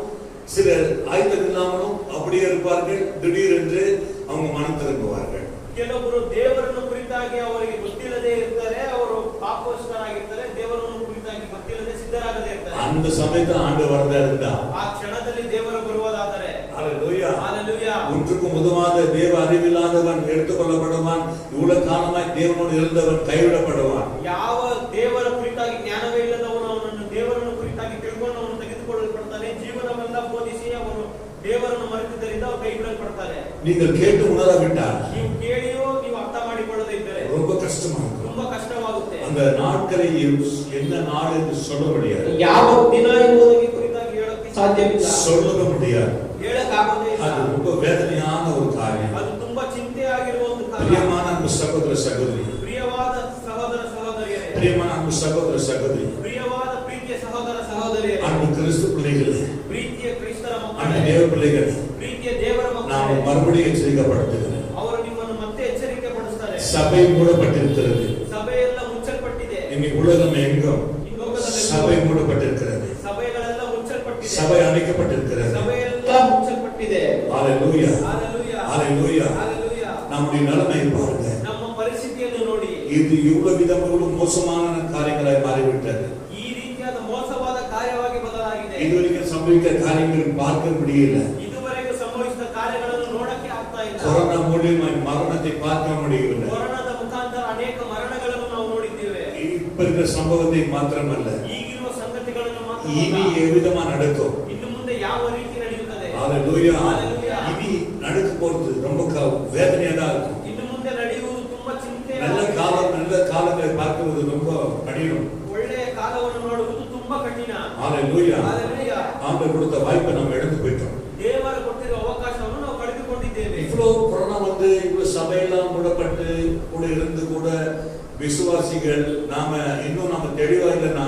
சிலர் ஆயத்தம் இல்லாமலும் அப்படியே இருப்பார்கள். திடீரென்று அவங்க மனம் திரும்புவார்கள். ಕೆಲವರು ದೇವರನ್ನು ಕುರಿತಾಗಿ ಅವರಿಗೆ ಗೊತ್ತಿಲ್ಲದೆ ಇರ್ತಾರೆ, ಅವರು ಪಾಪಸ್ಥರಾಗಿರ್ತಾರೆ, ದೇವರನ್ನು ಕುರಿತಾಗಿ ಗೊತ್ತಿಲ್ಲದೆ ಸಿದ್ಧರಾಗದೆ ಇರ್ತಾರೆ. அந்த சமயத்தில் ஆண்டவர் வரதா இருந்தா, ಆ ಕ್ಷಣದಲ್ಲಿ ದೇವರು ಬರುವುದಾದರೆ ஹalleluya, ஹalleluya, ஒன்றுக்கும் உதவாத தேவ அறிவில்லாதவன் எடுத்துக்கொள்ளப்படுவான். இவ்வளவு காலமாய் தேவனோடு இருந்தவன் கைவிடப்படுவான். ಯಾವ ದೇವರ ಕುರಿತಾಗಿ ಜ್ಞಾನವೇ ಇಲ್ಲದವನು ಅವನನ್ನು ದೇವರನ್ನು ಕುರಿತಾಗಿ ತಿಳ್ಕೊಂಡವನು ತೆಗೆದುಕೊಳ್ಳಲ್ಪಡ್ತಾನೆ. ಜೀವನವೆಲ್ಲ ಬೋಧಿಸಿ ಅವರು ದೇವರನ್ನು ಮರೆತಿದ್ದರಿಂದ ಅವರು ಕೈಬಿಡಲ್ಪಡ್ತಾರೆ. நீங்கள் கேட்டு உணராவிட்டால் ನೀವು ಕೇಳಿಯೋ ನೀವು ಅರ್ಥ ಮಾಡಿಕೊಳ್ಳದೇ ಇದ್ದರೆ ரொம்ப கஷ்டமா இருக்கும். ತುಂಬಾ ಕಷ್ಟವಾಗುತ್ತೆ. அந்த நாட்களை என்ன நாள் என்று சொல்ல முடியாது, ಯಾವ ದಿನ ಎಂಬುದಕ್ಕೆ ಕುರಿತಾಗಿ ಹೇಳಕ್ಕೆ ಸಾಧ್ಯವಿಲ್ಲ, சொல்ல முடியாது. ಹೇಳಕ್ಕಾಗೋದೇ ಇಲ್ಲ. அது ரொம்ப வேதனையான ஒரு காரியம். ಅದು ತುಂಬಾ ಚಿಂತೆ ಆಗಿರುವ ಒಂದು ಕಾರ್ಯ. பிரியமான அன்பு சகோதர சகோதரி, ಪ್ರಿಯವಾದ ಸಹೋದರ ಸಹೋದರಿಯರೇ, பிரியமான அன்பு சகோதர சகோதரி, ಪ್ರಿಯವಾದ ಪ್ರೀತಿಯ ಸಹೋದರ ಸಹೋದರಿಯರೇ, அன்பு கிறிஸ்து பிள்ளைகளே, ಪ್ರೀತಿಯ ಕ್ರೈಸ್ತರ அன்பு ಮಕ್ಕಳೇ, தேவ பிள்ளைகளே, ಪ್ರೀತಿಯ ದೇವರ நான் ಮಕ್ಕಳೇ, மறுபடியும் எச்சரிக்கப்படுத்துகிறேன். ಅವರು ನಿಮ್ಮನ್ನು ಮತ್ತೆ ಎಚ್ಚರಿಕೆ ಪಡಿಸ್ತಾರೆ. சபை மூடப்பட்டிருக்கிறது. ಸಭೆಯೆಲ್ಲ ಮುಚ್ಚಲ್ಪಟ್ಟಿದೆ. இன்னைக்கு உலகம் எங்கும் ಈ ಲೋಕದಲ್ಲಿ சபை மூடப்பட்டிருக்கிறது. ಸಭೆಗಳೆಲ್ಲ ಮುಚ್ಚಲ್ಪಟ್ಟಿದೆ. சபை அணைக்கப்பட்டிருக்கிறது. ಸಭೆಯೆಲ್ಲ ಮುಚ್ಚಲ್ಪಟ್ಟಿದೆ. ஹalleluya, ஹalleluya, ஹalleluya. ஹalleluya. நம்முடைய நிலைமை பாருங்க. ನಮ್ಮ ಪರಿಸ್ಥಿತಿಯನ್ನು ನೋಡಿ. இது இவ்வளவு விதமுள்ள மோசமான காரியங்களாய் மாறிவிட்டது. ಈ ರೀತಿಯಾದ ಮೋಸವಾದ ಕಾರ್ಯವಾಗಿ ಬದಲಾಗಿದೆ. இதுவரைக்கும் சம்பவித்த காரியங்கள் பார்க்க முடியல. ಇದುವರೆಗೂ ಸಂಭವಿಸಿದ ಕಾರ್ಯಗಳನ್ನು ನೋಡಕ್ಕೆ ಆಗ್ತಾ ಇಲ್ಲ. கொரோனா மூலியமாய் மரணத்தை பார்க்க முடியவில்லை. ಕೊರೋನಾದ ಮುಖಾಂತರ ಅನೇಕ ಮರಣಗಳನ್ನು ನಾವು ನೋಡಿದ್ದೇವೆ. இப்ப இருக்கிற சம்பவத்தை மாத்திரமல்ல, ಈಗಿರುವ ಸಂಗತಿಗಳನ್ನು ಮಾತ್ರ இனி எவ்விதமா நடக்கும். ಇನ್ನು ಮುಂದೆ ಯಾವ ರೀತಿ ನಡೆಯುತ್ತದೆ. ஹalleluya. ஹalleluya. இனி நடக்க போறது ரொம்ப வேதனையா தான் இருக்கும். ಇನ್ನು ಮುಂದೆ ನಡೆಯುವುದು ತುಂಬಾ ಚಿಂತೆ. நல்ல காலங்களை பார்க்கிறது ரொம்ப கடினம். ಒಳ್ಳೆಯ ಕಾಲವನ್ನು ನೋಡುವುದು ತುಂಬಾ ಕಠಿಣ. ஹalleluya. ஹalleluya. ஆண்டவர் கொடுத்த வாய்ப்பை நம்ம இழந்து போயிட்டோம். ದೇವರ ಕೊಟ್ಟಿರುವ ಅವಕಾಶವನ್ನು ನಾವು ಕಳೆದುಕೊಂಡಿದ್ದೇವೆ. இவ்வளவு கொரோனா வந்து இவ்வளவு சபையெல்லாம் மூடப்பட்டு கூட இருந்து கூட விசுவாசிகள் இன்னும் நாம தெளிவா இல்லைன்னா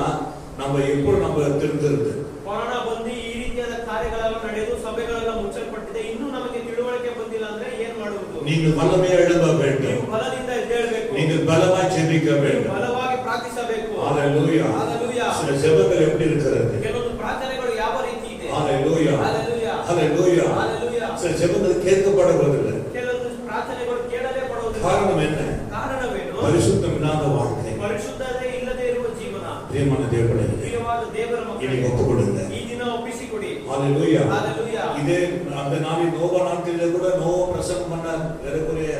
நம்ம எப்போ நம்ம திருந்துறது? ಕೊರೋನಾ ಬಂದು ಈ ರೀತಿಯಾದ ಕಾರ್ಯಗಳೆಲ್ಲ ನಡೆದು ಸಭೆಗಳೆಲ್ಲ ಮುಚ್ಚಲ್ಪಟ್ಟಿದೆ, ಇನ್ನೂ ನಮಗೆ ತಿಳುವಳಿಕೆ ಬಂದಿಲ್ಲ ಅಂದ್ರೆ ಏನ್ ಮಾಡುವುದು? நீங்கள் வல்லமையா எழும்ப வேண்டும். ನೀವು ಬಲದಿಂದ ಎದ್ದೇಳಬೇಕು. நீங்கள் பலமாய் ஜெபிக்க ನೀವು வேண்டும். ಬಲವಾಗಿ ಪ್ರಾರ್ಥಿಸಬೇಕು. ஹalleluya. ஹalleluya. சில ஜெபங்கள் எப்படி இருக்கிறது? ಕೆಲವೊಂದು ಪ್ರಾರ್ಥನೆಗಳು ಯಾವ ರೀತಿ ಇದೆ? ஹalleluya Hallelujah. ஹalleluya Hallelujah. சில ஜெபங்கள் கேட்கப்படுவதில்லை. ಕೆಲವೊಂದು ಪ್ರಾರ್ಥನೆಗಳು ಕೇಳಲೇ ಪಡುವುದಿಲ್ಲ. காரணம் என்ன? ಕಾರಣವೇನು? பரிசுத்தம் இல்லாத வாழ்க்கை. ಪರಿಶುದ್ಧತೆ ಇಲ್ಲದೆ ಇರುವ ಜೀವನ. பிரியமான தேவனே, ಪ್ರಿಯವಾದ ದೇವರ இனி ಮಕ್ಕಳೇ, ஒப்புக்கொடுங்க. ಈ ದಿನ ಒಪ್ಪಿಸಿಕೊಡಿ. ஹalleluya Hallelujah. இதே அந்த நாளில் நோவா நாட்களிலே கூட நோவா பிரசங்கம் பண்ண ஏறக்குறைய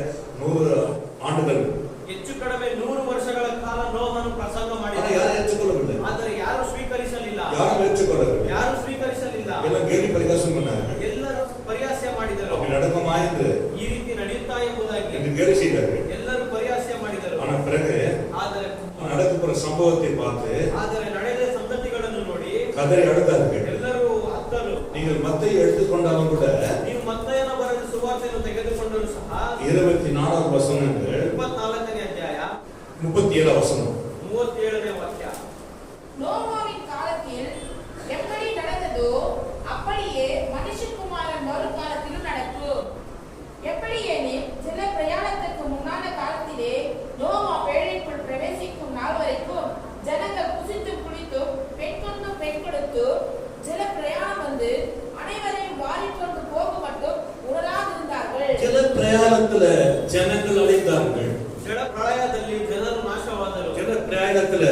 100 ஆண்டுகள். ಹೆಚ್ಚು ಕಡಿಮೆ 100 ವರ್ಷಗಳ ಕಾಲ ನೋಹನು ಪ್ರಸಂಗ ஆனா ಮಾಡಿದನು. யாரும் ஏற்றுக்கொள்ளவில்லை. ಆದರೆ ಯಾರು ಸ್ವೀಕರಿಸಲಿಲ್ಲ. யாரும் ஏற்றுக்கொள்ளவில்லை. ಯಾರು ಸ್ವೀಕರಿಸಲಿಲ್ಲ. எல்லாம் கேலி பரிகாசம் பண்ணாங்க. ಎಲ್ಲರೂ ಪರಿಹಾಸ್ಯ ಮಾಡಿದರು. அப்படி நடக்குமா என்று ಈ ರೀತಿ ನಡೆಯುತ್ತಾ ಎಂಬುದಾಗಿ என்று கேலி செய்தார்கள். ಎಲ್ಲರೂ ಪರಿಹಾಸ್ಯ ಮಾಡಿದರು. ஆனா பிறகு ಆದರೆ நடக்க போற சம்பவத்தை பார்த்து ಆದರೆ ನಡೆದ ಸಂಗತಿಗಳನ್ನು ನೋಡಿ கதறி அழுதார்கள். ಎಲ್ಲರೂ ಅತ್ತರು. நீங்கள் மத்தேயு எடுத்துக்கொண்டாலும் கூட ನೀವು ಮತ್ತೇನ ಬರೆದ ಸುವಾರ್ತೆಯನ್ನು ತೆಗೆದುಕೊಂಡರೂ ಸಹ 24 வசனங்கள் 24ನೇ ಅಧ್ಯಾಯ 37 வசனம் 37ನೇ ವಾಕ್ಯ. நோவாவின் காலத்தில் எப்படி நடந்ததோ அப்படியே மனுஷகுமாரன் மறுகாலத்திலும் நடக்கும். எப்படியெனில் ஜல பிரயாணத்திற்கு முன்னான காலத்திலே நோவா பேழைக்குள் பிரவேசிக்கும் நாள் வரைக்கும் ஜனங்கள் புசித்தும் குடித்தும் பெண் கொண்டும் பெண் கொடுத்து ஜல பிரயாணம் வந்து அனைவரையும் வாரிக்கொண்டு போக மட்டும் உணராதிருந்தார்கள். சில பிரயாணத்துல ஜனங்கள் அழிந்தார்கள். ಜಲ ಪ್ರಳಯದಲ್ಲಿ ಜನರು ನಾಶವಾದರು. சில பிரயாணத்துல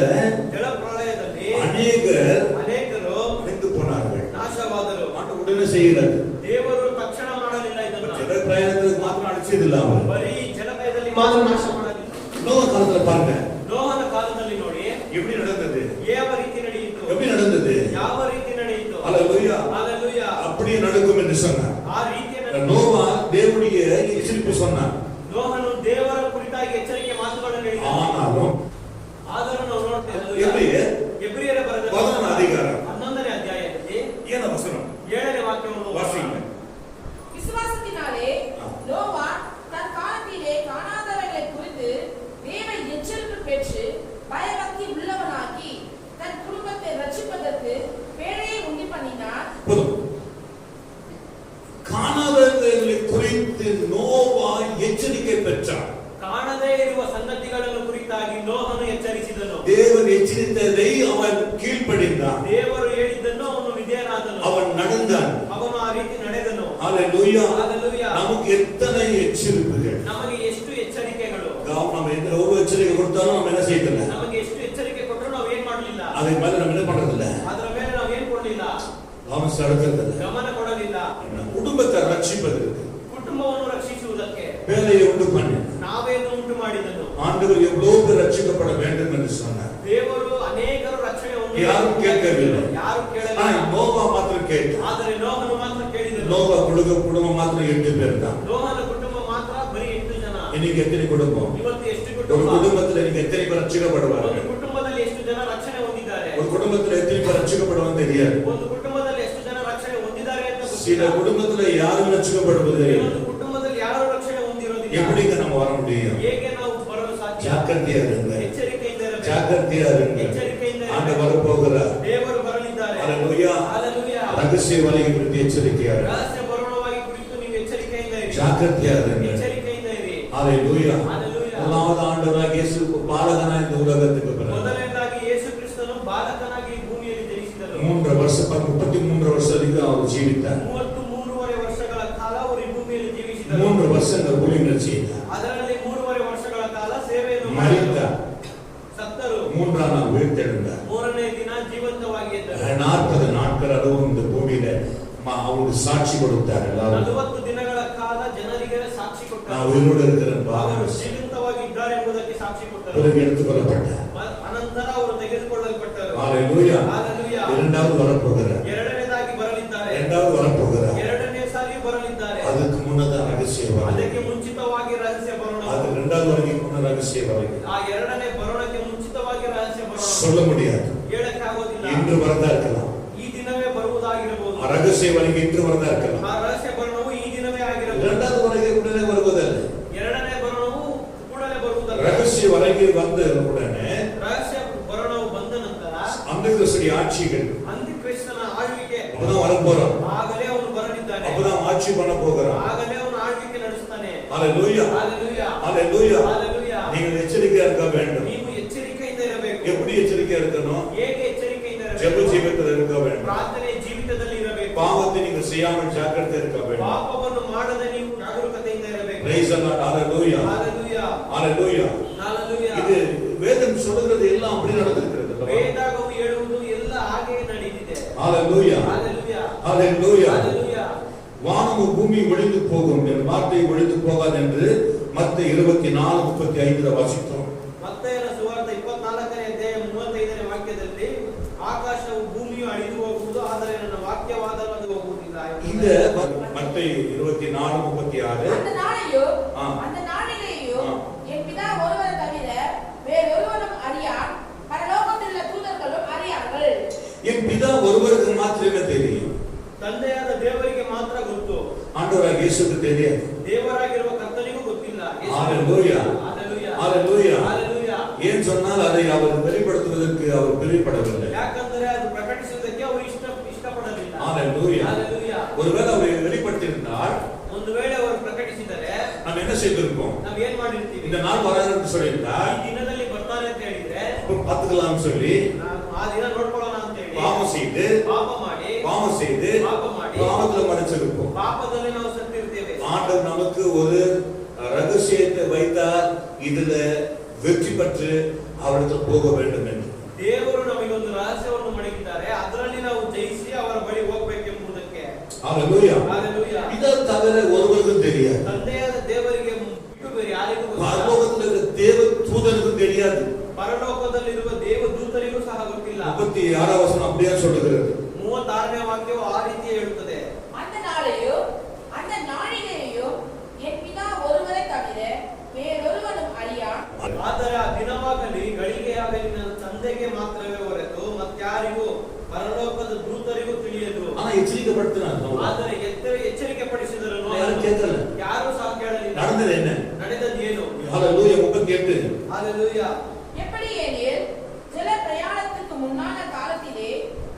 ಜಲ ಪ್ರಳಯದಲ್ಲಿ அநேகರು அழிந்து போனார்கள். ನಾಶವಾದರು. ஆண்டு உடனே செய்கிறார். ದೇವರು ತಕ್ಷಣ ಮಾಡಲಿಲ್ಲ ಇದನ್ನು. சில பிரயாணத்துக்கு மாத்திரம் அழிச்சதில்ல அவர். ಬರೀ ಜಲಮಯದಲ್ಲಿ ಮಾತ್ರ ನಾಶ ಮಾಡಲಿಲ್ಲ. நோவா காலத்துல பாருங்க ನೋಹನ ಕಾಲದಲ್ಲಿ ನೋಡಿ எப்படி நடந்தது, ಯಾವ ರೀತಿ ನಡೆಯಿತು, எப்படி நடந்தது. ಯಾವ ರೀತಿ ನಡೆಯಿತು. ஹalleluya Hallelujah. அப்படியே நடக்கும் என்று சொன்னார். ಆ ರೀತಿಯ நோவா தேவனுடைய எச்சரிப்பு சொன்னார். ನೋಹನು ದೇವರ ಕುರಿತಾಗಿ ಎಚ್ಚರಿಕೆ ಮಾತುಗಳನ್ನು ಹೇಳಿದನು. ஆனாலும் ಆದರೂ ನಾವು ನೋಡ್ತೇವೆ ಎಬ್ರಿಯರ ಬರೆದ 11ನೇ அதிகாரம் 11ನೇ ಅಧ್ಯಾಯದಲ್ಲಿ 7ನೇ வசனம் 7ನೇ ವಾಕ್ಯವನ್ನು வாசிங்க. விசுவாசத்தினாலே நோவா தன் காலத்திலே காணாதவைகளை குறித்து தேவ எச்சரிப்பு பெற்று பயபக்தி உள்ளவனாகி தன் குடும்பத்தை ரட்சிப்பதற்கு பேழையை உண்டு பண்ணினார். போதும். காணாதவைகளை குறித்து நோவா எச்சரிக்கை பெற்றார். ಕಾಣದೇ ಇರುವ ಸಂಗತಿಗಳನ್ನು ಕುರಿತಾಗಿ ನೋಹನು ಎಚ್ಚರಿಸಿದನು. தேவன் எச்சரித்ததை அவன் கீழ்ப்படிந்தான். ದೇವರು ಹೇಳಿದ್ದನ್ನು ಅವನು ವಿಧೇಯನಾದನು. அவன் நடந்தான். ಅವನು ಆ ರೀತಿ ನಡೆದನು. ஹalleluya. Hallelujah. நமக்கு எத்தனை எச்சரிப்புகள். ನಮಗೆ ಎಷ್ಟು ಎಚ್ಚರಿಕೆಗಳು. நம்ம எந்த ஒரு எச்சரிக்கை கொடுத்தாலும் நம்ம என்ன செய்யல, ನಮಗೆ ಎಷ್ಟು ಎಚ್ಚರಿಕೆ ಕೊಟ್ಟರು ನಾವು ಏನ್ ಮಾಡಲಿಲ್ಲ. அதை மேல நம்ம என்ன பண்றதில்ல, ಅದರ ಮೇಲೆ ನಾವು ಏನ್ ಕೊಡಲಿಲ್ಲ, கவனம் செலுத்துறதில்ல. ಗಮನ ಕೊಡಲಿಲ್ಲ. குடும்பத்தை ரட்சிப்பதற்கு, ಕುಟುಂಬವನ್ನು ರಕ್ಷಿಸುವುದಕ್ಕೆ வேலையை உண்டு பண்ணி ನಾವೇನು ಉಂಟು ಮಾಡಿದನು. ஆண்டவர் எவ்வளவு பேர் ரட்சிக்கப்பட வேண்டும் என்று சொன்னார். ದೇವರು ಅನೇಕರು ರಕ್ಷಣೆ ಹೊಂದಿದರು. யாரும் கேட்கவில்லை. ಯಾರು ಕೇಳಲಿಲ್ಲ. ஆனா நோவா மாத்திரம் கேட்டான். ಆದರೆ ನೋಹನು ಮಾತ್ರ ಕೇಳಿದನು. நோவா குடும்பம் மாத்திரம் 8 பேர் தான். ನೋಹನ ಕುಟುಂಬ ಮಾತ್ರ ಬರೀ 8 ಜನ. இன்னைக்கு எத்தனை குடும்பம்? ಇವತ್ತು ಎಷ್ಟು ஒரு ಕುಟುಂಬ? குடும்பத்துல நீங்க எத்தனை பேர் ரட்சிக்கப்படுவார்கள்? ಒಂದು ಕುಟುಂಬದಲ್ಲಿ ಎಷ್ಟು ಜನ ರಕ್ಷಣೆ ಹೊಂದಿದ್ದಾರೆ? ஒரு குடும்பத்துல எத்தனை பேர் ரட்சிக்கப்படுவாங்க தெரியாது. ಒಂದು ಕುಟುಂಬದಲ್ಲಿ ಎಷ್ಟು ಜನ ರಕ್ಷಣೆ ಹೊಂದಿದ್ದಾರೆ ಅಂತ சில ಗೊತ್ತಿಲ್ಲ. குடும்பத்துல யாரும் ரட்சிக்கப்படுவது ಒಂದು ಕುಟುಂಬದಲ್ಲಿ ಯಾರು ರಕ್ಷಣೆ ಹೊಂದಿರೋದಿಲ್ಲ. எப்படிங்க நம்ம வர முடியும்? ಹೇಗೆ ನಾವು ಬರಲು ಸಾಧ್ಯ? ஜாக்கிரதையா இருங்க, ಎಚ್ಚರಿಕೆಯಿಂದ ಇರಬೇಕು. ஜாக்கிரதையா இருங்க. ಎಚ್ಚರಿಕೆಯಿಂದ ஆண்டவர் ಇರಬೇಕು. வரப்போகிறார். ದೇವರು ಬರಲಿದ್ದಾರೆ. ஹalleluya. Hallelujah. ரகசிய வழியை குறித்து எச்சரிக்கையா இருங்க. ರಹಸ್ಯ ಬರುಣವಾಗಿ ಕುರಿತು ನೀವು ಎಚ್ಚರಿಕೆಯಿಂದ ಇರಿ. ஜாக்கிரதையா இருங்க. ಎಚ್ಚರಿಕೆಯಿಂದ ಇರಿ. ஹalleluya. Hallelujah. முதலாவது ஆண்டவராகிய இயேசு பாலகனாய் இந்த உலகத்துக்கு பிறந்தார். ಮೊದಲನೇದಾಗಿ ಯೇಸು ಕ್ರಿಸ್ತನು ಬಾಲಕನಾಗಿ ಈ ಭೂಮಿಯಲ್ಲಿ ಜನಿಸಿದರು. 3 வருஷம் 33 வருஷம் வரைக்கும் அவர் ஜீவித்தார். 33 ವರ್ಷಗಳ ಕಾಲ ಅವರು ಈ ಭೂಮಿಯಲ್ಲಿ ಜೀವಿಸಿದರು. 3 வருஷங்கள் ஊழியம் செய்தார். ಅದರಲ್ಲಿ 3 ವರ್ಷಗಳ ಕಾಲ ಸೇವೆಯನ್ನು மரித்தார். ಸತ್ತರು. 3ஆம் நாள் உயிர்த்தெழுந்தார். 3ನೇ ದಿನ ಜೀವಂತವಾಗಿ ಎದ್ದರು. 40 நாட்கள் அளவும் இந்த பூமியில அவருக்கு சாட்சி கொடுத்தார். எல்லாரும் 40 ದಿನಗಳ ಕಾಲ ಜನರಿಗೆ ಸಾಕ್ಷಿ ಕೊಟ್ಟರು. நான் உயிரோடு இருக்கிறேன் ಅವರು பாருங்க. ಜೀವಂತವಾಗಿ ಇದ್ದಾರೆ ಎಂಬುದಕ್ಕೆ ಸಾಕ್ಷಿ ಕೊಟ್ಟರು. பிறகு எடுத்துக்கொள்ளப்பட்டார். ಅನಂತರ ಅವರು ತೆಗೆದುಕೊಳ್ಳಲ್ಪಟ್ಟರು. ஹalleluya. Hallelujah. இரண்டாவது வரப்போகிறார். ಎರಡನೇದಾಗಿ ಬರಲಿದ್ದಾರೆ. இரண்டாவது வரப்போகிறார். ಎರಡನೇ ಸಾರಿ ಬರಲಿದ್ದಾರೆ. அதுக்கு முன்னதான் ரகசிய வரம். ಅದಕ್ಕೆ ಮುಂಚಿತವಾಗಿ ರಹಸ್ಯ ಬರೋಣ. அது இரண்டாவது வரைக்கும் முன்ன ரகசிய வரம். ಆ ಎರಡನೇ ಬರೋಣಕ್ಕೆ ಮುಂಚಿತವಾಗಿ ರಹಸ್ಯ ಬರೋಣ. சொல்ல முடியாது. ಹೇಳಕ್ಕೆ ಆಗೋದಿಲ್ಲ. இன்று வரதா இருக்கலாம். ಈ ದಿನವೇ ಬರುವುದಾಗಿರಬಹುದು. ரகசிய வரைக்கும் இன்று வரதா இருக்கலாம். ಆ ರಹಸ್ಯ ಬರೋಣವು ಈ ದಿನವೇ ಆಗಿರಬಹುದು. இரண்டாவது வரைக்கும் உடனே வருவதல்ல. ಎರಡನೇ ಬರೋಣವು ಕೂಡಲೇ ಬರುವುದಲ್ಲ. ரகசிய வரைக்கும் வந்த உடனே ರಹಸ್ಯ ಬರೋಣವು ಬಂದ ನಂತರ அந்திகிறிஸ்துவின் ஆட்சிகள் ಅಂತ್ಯಕ್ರಿಸ್ತನ ಆಳ್ವಿಕೆ அப்பதான் வரப்போறோம். ಆಗಲೇ ಅವನು ಬರಲಿದ್ದಾನೆ. அப்பதான் ஆட்சி பண்ண போகிறோம். ಆಗಲೇ ಅವನು ಆಳ್ವಿಕೆ ನಡೆಸುತ್ತಾನೆ. ஹalleluya. Hallelujah. ஹalleluya. Hallelujah. நீங்கள் எச்சரிக்கையா இருக்க வேண்டும். ನೀವು ಎಚ್ಚರಿಕೆಯಿಂದ ಇರಬೇಕು. எப்படி எச்சரிக்கையா இருக்கணும்? ಹೇಗೆ ಎಚ್ಚರಿಕೆ செய்யாமல் ஜாக்கிரதை இருக்க வேண்டும். ಪಾಪವನ್ನು ಮಾಡದೆ ನೀವು ಜಾಗರೂಕತೆಯಿಂದ ಇರಬೇಕು. Praise the Lord. Hallelujah. Hallelujah. Hallelujah. Hallelujah. இது வேதம் சொல்றது எல்லாம் அப்படி நடந்திருக்கிறது. ವೇದವು ಹೇಳುವುದು ಎಲ್ಲ ಹಾಗೆ ನಡೆದಿದೆ. Hallelujah. Hallelujah. Hallelujah. Hallelujah. வானமும் பூமி ஒழிந்து போகும், என் வார்த்தை ஒழிந்து போகாது என்று மத்தேயு 24:35 வாசித்தோம். ಮತ್ತಾಯನ ಸುವಾರ್ತೆ 24ನೇ ಅಧ್ಯಾಯ 35ನೇ ವಾಕ್ಯದಲ್ಲಿ ಆಕಾಶವು ಭೂಮಿಯು ಅಳಿದು ಹೋಗುವುದು, ಆದರೆ ನನ್ನ ವಾಕ್ಯವಾದರೂ ಅದು ಹೋಗುವುದಿಲ್ಲ. இந்த மத்தேயு 24:36 அந்த நாளிலேயோ என் பிதா ஒருவரை தவிர வேறொருவரும் அறியான், பரலோகத்தில் உள்ள தூதர்களும் அறியார்கள். என் பிதா ஒருவருக்கு மாத்திரமே தெரியும். ತಂದೆಯಾದ ದೇವರಿಗೆ ಮಾತ್ರ ಗೊತ್ತು. ஆண்டவராகிய இயேசுவுக்கு தெரியாது. ದೇವರಾಗಿರುವ ಕರ್ತನಿಗೂ ಗೊತ್ತಿಲ್ಲ. ஹalleluya. Hallelujah. ஹalleluya. Hallelujah. ஏன் சொன்னால் அதை அவர் வெளிப்படுத்துவதற்கு அவர் பிரியப்படவில்லை. ಯಾಕಂದರೆ ಅದು ಪ್ರಕಟಿಸುವುದಕ್ಕೆ ಅವರು ಇಷ್ಟಪಡಲಿಲ್ಲ. ஹalleluya. Hallelujah. ஒருவேளை அவர் வெளிப்படுத்தியிருந்தால் ಒಂದು ವೇಳೆ ಅವರು ಪ್ರಕಟಿಸಿದರೆ நாம் என்ன செய்திருப்போம்? ನಾವು ಏನ್ ಮಾಡಿರ್ತೀವಿ? இந்த நாள் வராதுன்னு சொல்லியிருந்தால் ಈ ದಿನದಲ್ಲಿ ಬರ್ತಾರೆ ಅಂತ ಹೇಳಿದ್ರೆ பார்த்துக்கலாம் சொல்லி ನಾನು ಆ ದಿನ ನೋಡ್ಕೊಳ್ಳೋಣ ಅಂತ ಹೇಳಿ பாவம் செய்து பாவத்துல மறைச்சிருப்போம். ಪಾಪದಲ್ಲಿ ನಾವು ಸತ್ತಿರ್ತೇವೆ. ஆண்டவர் நமக்கு ஒரு ரகசியத்தை வைத்தார், இதுல வெற்றி பெற்று அவரிடத்தில் போக வேண்டும் என்று. ದೇವರು ನಮಗೆ ಒಂದು ರಹಸ್ಯವನ್ನು ಮಾಡಿದ್ದಾರೆ, ಅದರಲ್ಲಿ ನಾವು ಜಯಿಸಿ ಅವರ ಬಳಿ ಹೋಗಬೇಕೆಂಬುದಕ್ಕೆ. ஹalleluya. ஹalleluya. இத தவிர ஒருவருக்கும் தெரியாது. ತಂದೆಯಾದ ದೇವರಿಗೆ ಬಿಟ್ಟು ಬೇರೆ ಯಾರಿಗೂ ಗೊತ್ತಿಲ್ಲ. பரலோகத்தில் இருக்கிற தேவ தூதனுக்கும் தெரியாது. ಪರಲೋಕದಲ್ಲಿರುವ ದೇವದೂತರಿಗೂ ಸಹ ಗೊತ್ತಿಲ್ಲ. 36வது வசனம் அப்படியே சொல்லுகிறது. 36ನೇ ವಾಕ್ಯವು ಆ ರೀತಿ ಹೇಳುತ್ತದೆ. அந்த நாளிலேயோ என் பிதா ஒருவரை தவிர வேறொருவரும் அறியான். ಆದರೆ ಆ ದಿನವಾಗಲಿ ಗಳಿಗೆಯಾಗಲಿ ನನ್ನ ತಂದೆಗೆ ಮಾತ್ರವೇ ಹೊರತು ಮತ್ತಾರಿಗೂ ಪರಲೋಕದ ದೂತರಿಗೂ ತಿಳಿಯದು. ஆனா எச்சரிக்கப்படுத்தினார். ಆದರೆ ಎಚ್ಚರಿಕೆ ಪಡಿಸಿದರು, யாரும் கேட்கல. ಯಾರು ಸಹ ಕೇಳಲಿಲ್ಲ. நடந்தது என்ன? ನಡೆದದ್ದು ಏನು? ஹalleluya. 38. ஹalleluya. எப்படி எனில் ஜல பிரயாணத்துக்கு முன்னான காலத்திலே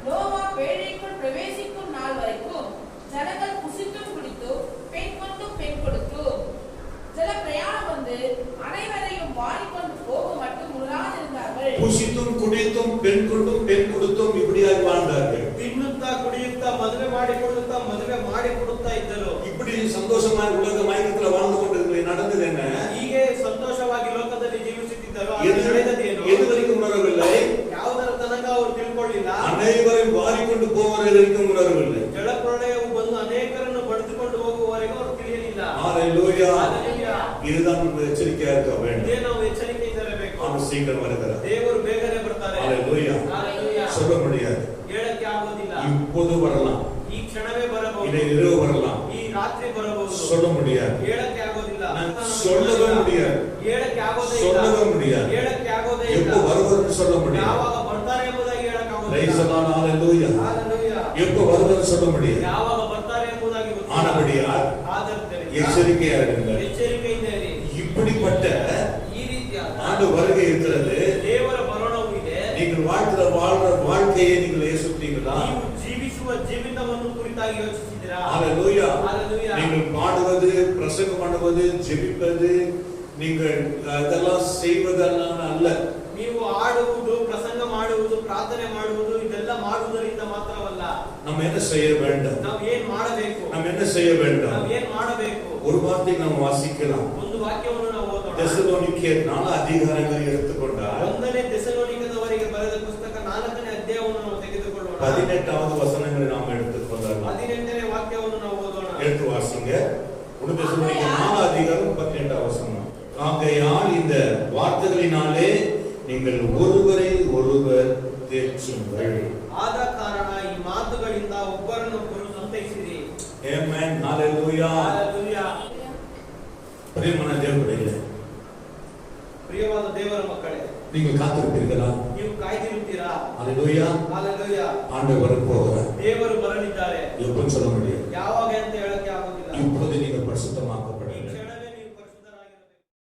நோவா பேழைக்குள் பிரவேசிக்கும் நாள் வரைக்கும் ஜனங்கள் புசித்தும் குடித்தும் பெண் கொண்டும் பெண் கொடுத்தும் ஜல பிரயாணம் வந்து அனைவரையும் வாரிக்கொண்டு போக மட்டும் முறாதிருந்தார்கள். புசித்தும் குடித்தும் பெண் கொண்டும் பெண் கொடுத்தும் இப்படியாக வாழ்ந்தார்கள். ತಿನ್ನುತ್ತಾ ಕುಡಿಯುತ್ತಾ ಮದುವೆ ಮಾಡಿಕೊಳ್ಳುತ್ತಾ ಮದುವೆ ಮಾಡಿಕೊಡುತ್ತಾ ಇದ್ದರು. இப்படி சந்தோஷமாக உலக மயக்கத்துல வாழ்ந்து கொண்டிருக்கிற நடந்தது என்ன? ಹೀಗೆ ಸಂತೋಷವಾಗಿ ಲೋಕದಲ್ಲಿ ಜೀವಿಸುತ್ತಿದ್ದರು. எது வரைக்கும் உணரவில்லை? ಯಾವುದರ ತನಕ ಅವರು ತಿಳ್ಕೊಳ್ಳಿಲ್ಲ. அனைவரையும் வாரிக்கொண்டு போவரை வரைக்கும் உணரவில்லை. ಜಲಪ್ರಳಯವು ಬಂದು ಅನೇಕರನ್ನು ಬಡಿದುಕೊಂಡು ಹೋಗುವವರೆಗೂ ಅವರು ತಿಳಿಯಲಿಲ್ಲ. ஹalleluya. Hallelujah. இதுதான் நம்ம எச்சரிக்கையா இருக்க வேண்டும். ಇದೇ ನಾವು ಎಚ್ಚರಿಕೆಯಿಂದ ಇರಬೇಕು. அவர் சீக்கிரம் வருகிறார். ದೇವರು ಬೇಗನೆ ಬರ್ತಾರೆ. ஹalleluya. Hallelujah. சொல்ல முடியாது. ಹೇಳಕ್ಕೆ ಆಗೋದಿಲ್ಲ. இப்போது வரலாம், ಈ ಕ್ಷಣವೇ ಬರಬಹುದು, இதை இரவு வரலாம், ಈ ರಾತ್ರಿ ಬರಬಹುದು. சொல்ல முடியாது. ಹೇಳಕ್ಕೆ ಆಗೋದಿಲ್ಲ. சொல்லவே முடியாது. ಹೇಳಕ್ಕೆ ಆಗೋದೇ ಇಲ್ಲ. சொல்லவே முடியாது. ಹೇಳಕ್ಕೆ ಆಗೋದೇ ಇಲ್ಲ. எப்போ வருவார்னு சொல்ல முடியாது. ಯಾವಾಗ ಬರ್ತಾರೆ ಎಂಬುದಾಗಿ ಹೇಳಕ್ಕೆ ಆಗೋದಿಲ್ಲ. Praise the Lord. Hallelujah. Hallelujah. எப்போ வருவார்னு சொல்ல முடியாது. ಯಾವಾಗ ಬರ್ತಾರೆ ಎಂಬುದಾಗಿ ಗೊತ್ತಿಲ್ಲ. ஆனபடியால் ಆದ್ದರಿಂದ எச்சரிக்கையா இருங்கள். ಎಚ್ಚರಿಕೆಯಿಂದ ಇರಿ. இப்படிப்பட்ட ಈ ರೀತಿಯಾದ ஆண்டு வருகை இருக்கிறது. ದೇವರ ಬರೋಣವು ಇದೆ. நீங்கள் வாழ்ற வாழ்க்கையை நீங்கள் யோசித்தீங்களா? ನೀವು ಜೀವಿಸುವ ಜೀವಿತವನ್ನು ಕುರಿತಾಗಿ ಯೋಚಿಸಿದ್ದೀರಾ? ஹalleluya. Hallelujah. நீங்கள் பாடுவது, பிரசங்கம் பண்ணுவது, ஜெபிப்பது, நீங்கள் இதெல்லாம் செய்வதெல்லாம் அல்ல. ನೀವು ಆಡುವುದು, ಪ್ರಸಂಗ ಮಾಡುವುದು, ಪ್ರಾರ್ಥನೆ ಮಾಡುವುದು ಇದೆಲ್ಲ ಮಾಡುವುದರಿಂದ ಮಾತ್ರವಲ್ಲ. நம்ம என்ன செய்ய வேண்டும்? ನಾವು ಏನ್ ಮಾಡಬೇಕು? நம்ம என்ன செய்ய வேண்டும்? ನಾವು ಏನ್ ಮಾಡಬೇಕು? ஒரு வார்த்தை நாம் வாசிக்கலாம். ಒಂದು ವಾಕ್ಯವನ್ನು ನಾವು ಓದೋಣ. தெசலோனிக்கேயர் 4 அதிகாரங்களை எடுத்துக்கொண்டால் 1ನೇ தெசಲೋನಿಕದವರಿಗೆ ಬರೆದ ಪುಸ್ತಕ 4ನೇ ಅಧ್ಯಾಯವನ್ನು ನಾವು ತೆಗೆದುಕೊಳ್ಳೋಣ. 18வது வசனங்களை நாம் எடுத்துக்கொண்டால் 18ನೇ வாಕ್ಯವನ್ನು ನಾವು ಓದೋಣ. எடுத்து வாசிங்க. 1 தெசலோனிக்கேயர் 4 அதிகாரம் 18வது வசனம். ஆகையால் இந்த வார்த்தைகளினாலே நீங்கள் ஒருவரை ஒருவர் தேற்றுங்கள். ಆದ ಕಾರಣ ಈ ಮಾತುಗಳಿಂದ ಒಬ್ಬರನ್ನೊಬ್ಬರು ಸಂತೈಸಿರಿ. ಆಮೆನ್. ஹalleluya. Hallelujah. பிரியமான தேவர்களே, ಪ್ರಿಯವಾದ ದೇವರ ಮಕ್ಕಳೇ, நீங்கள் காத்திருப்பீர்களா? ನೀವು ಕಾಯ್ದಿರುತ್ತೀರಾ? ஹalleluya. Hallelujah. ஆண்டவர் வரப்போகிறார். ದೇವರು ಬರಲಿದ್ದಾರೆ. எப்போ சொல்ல முடியும்? ಯಾವಾಗ ಅಂತ ಹೇಳಕ್ಕೆ ಆಗೋದಿಲ್ಲ. இப்போது நீங்கள் பரிசுத்தமாக்கப்படுங்கள்.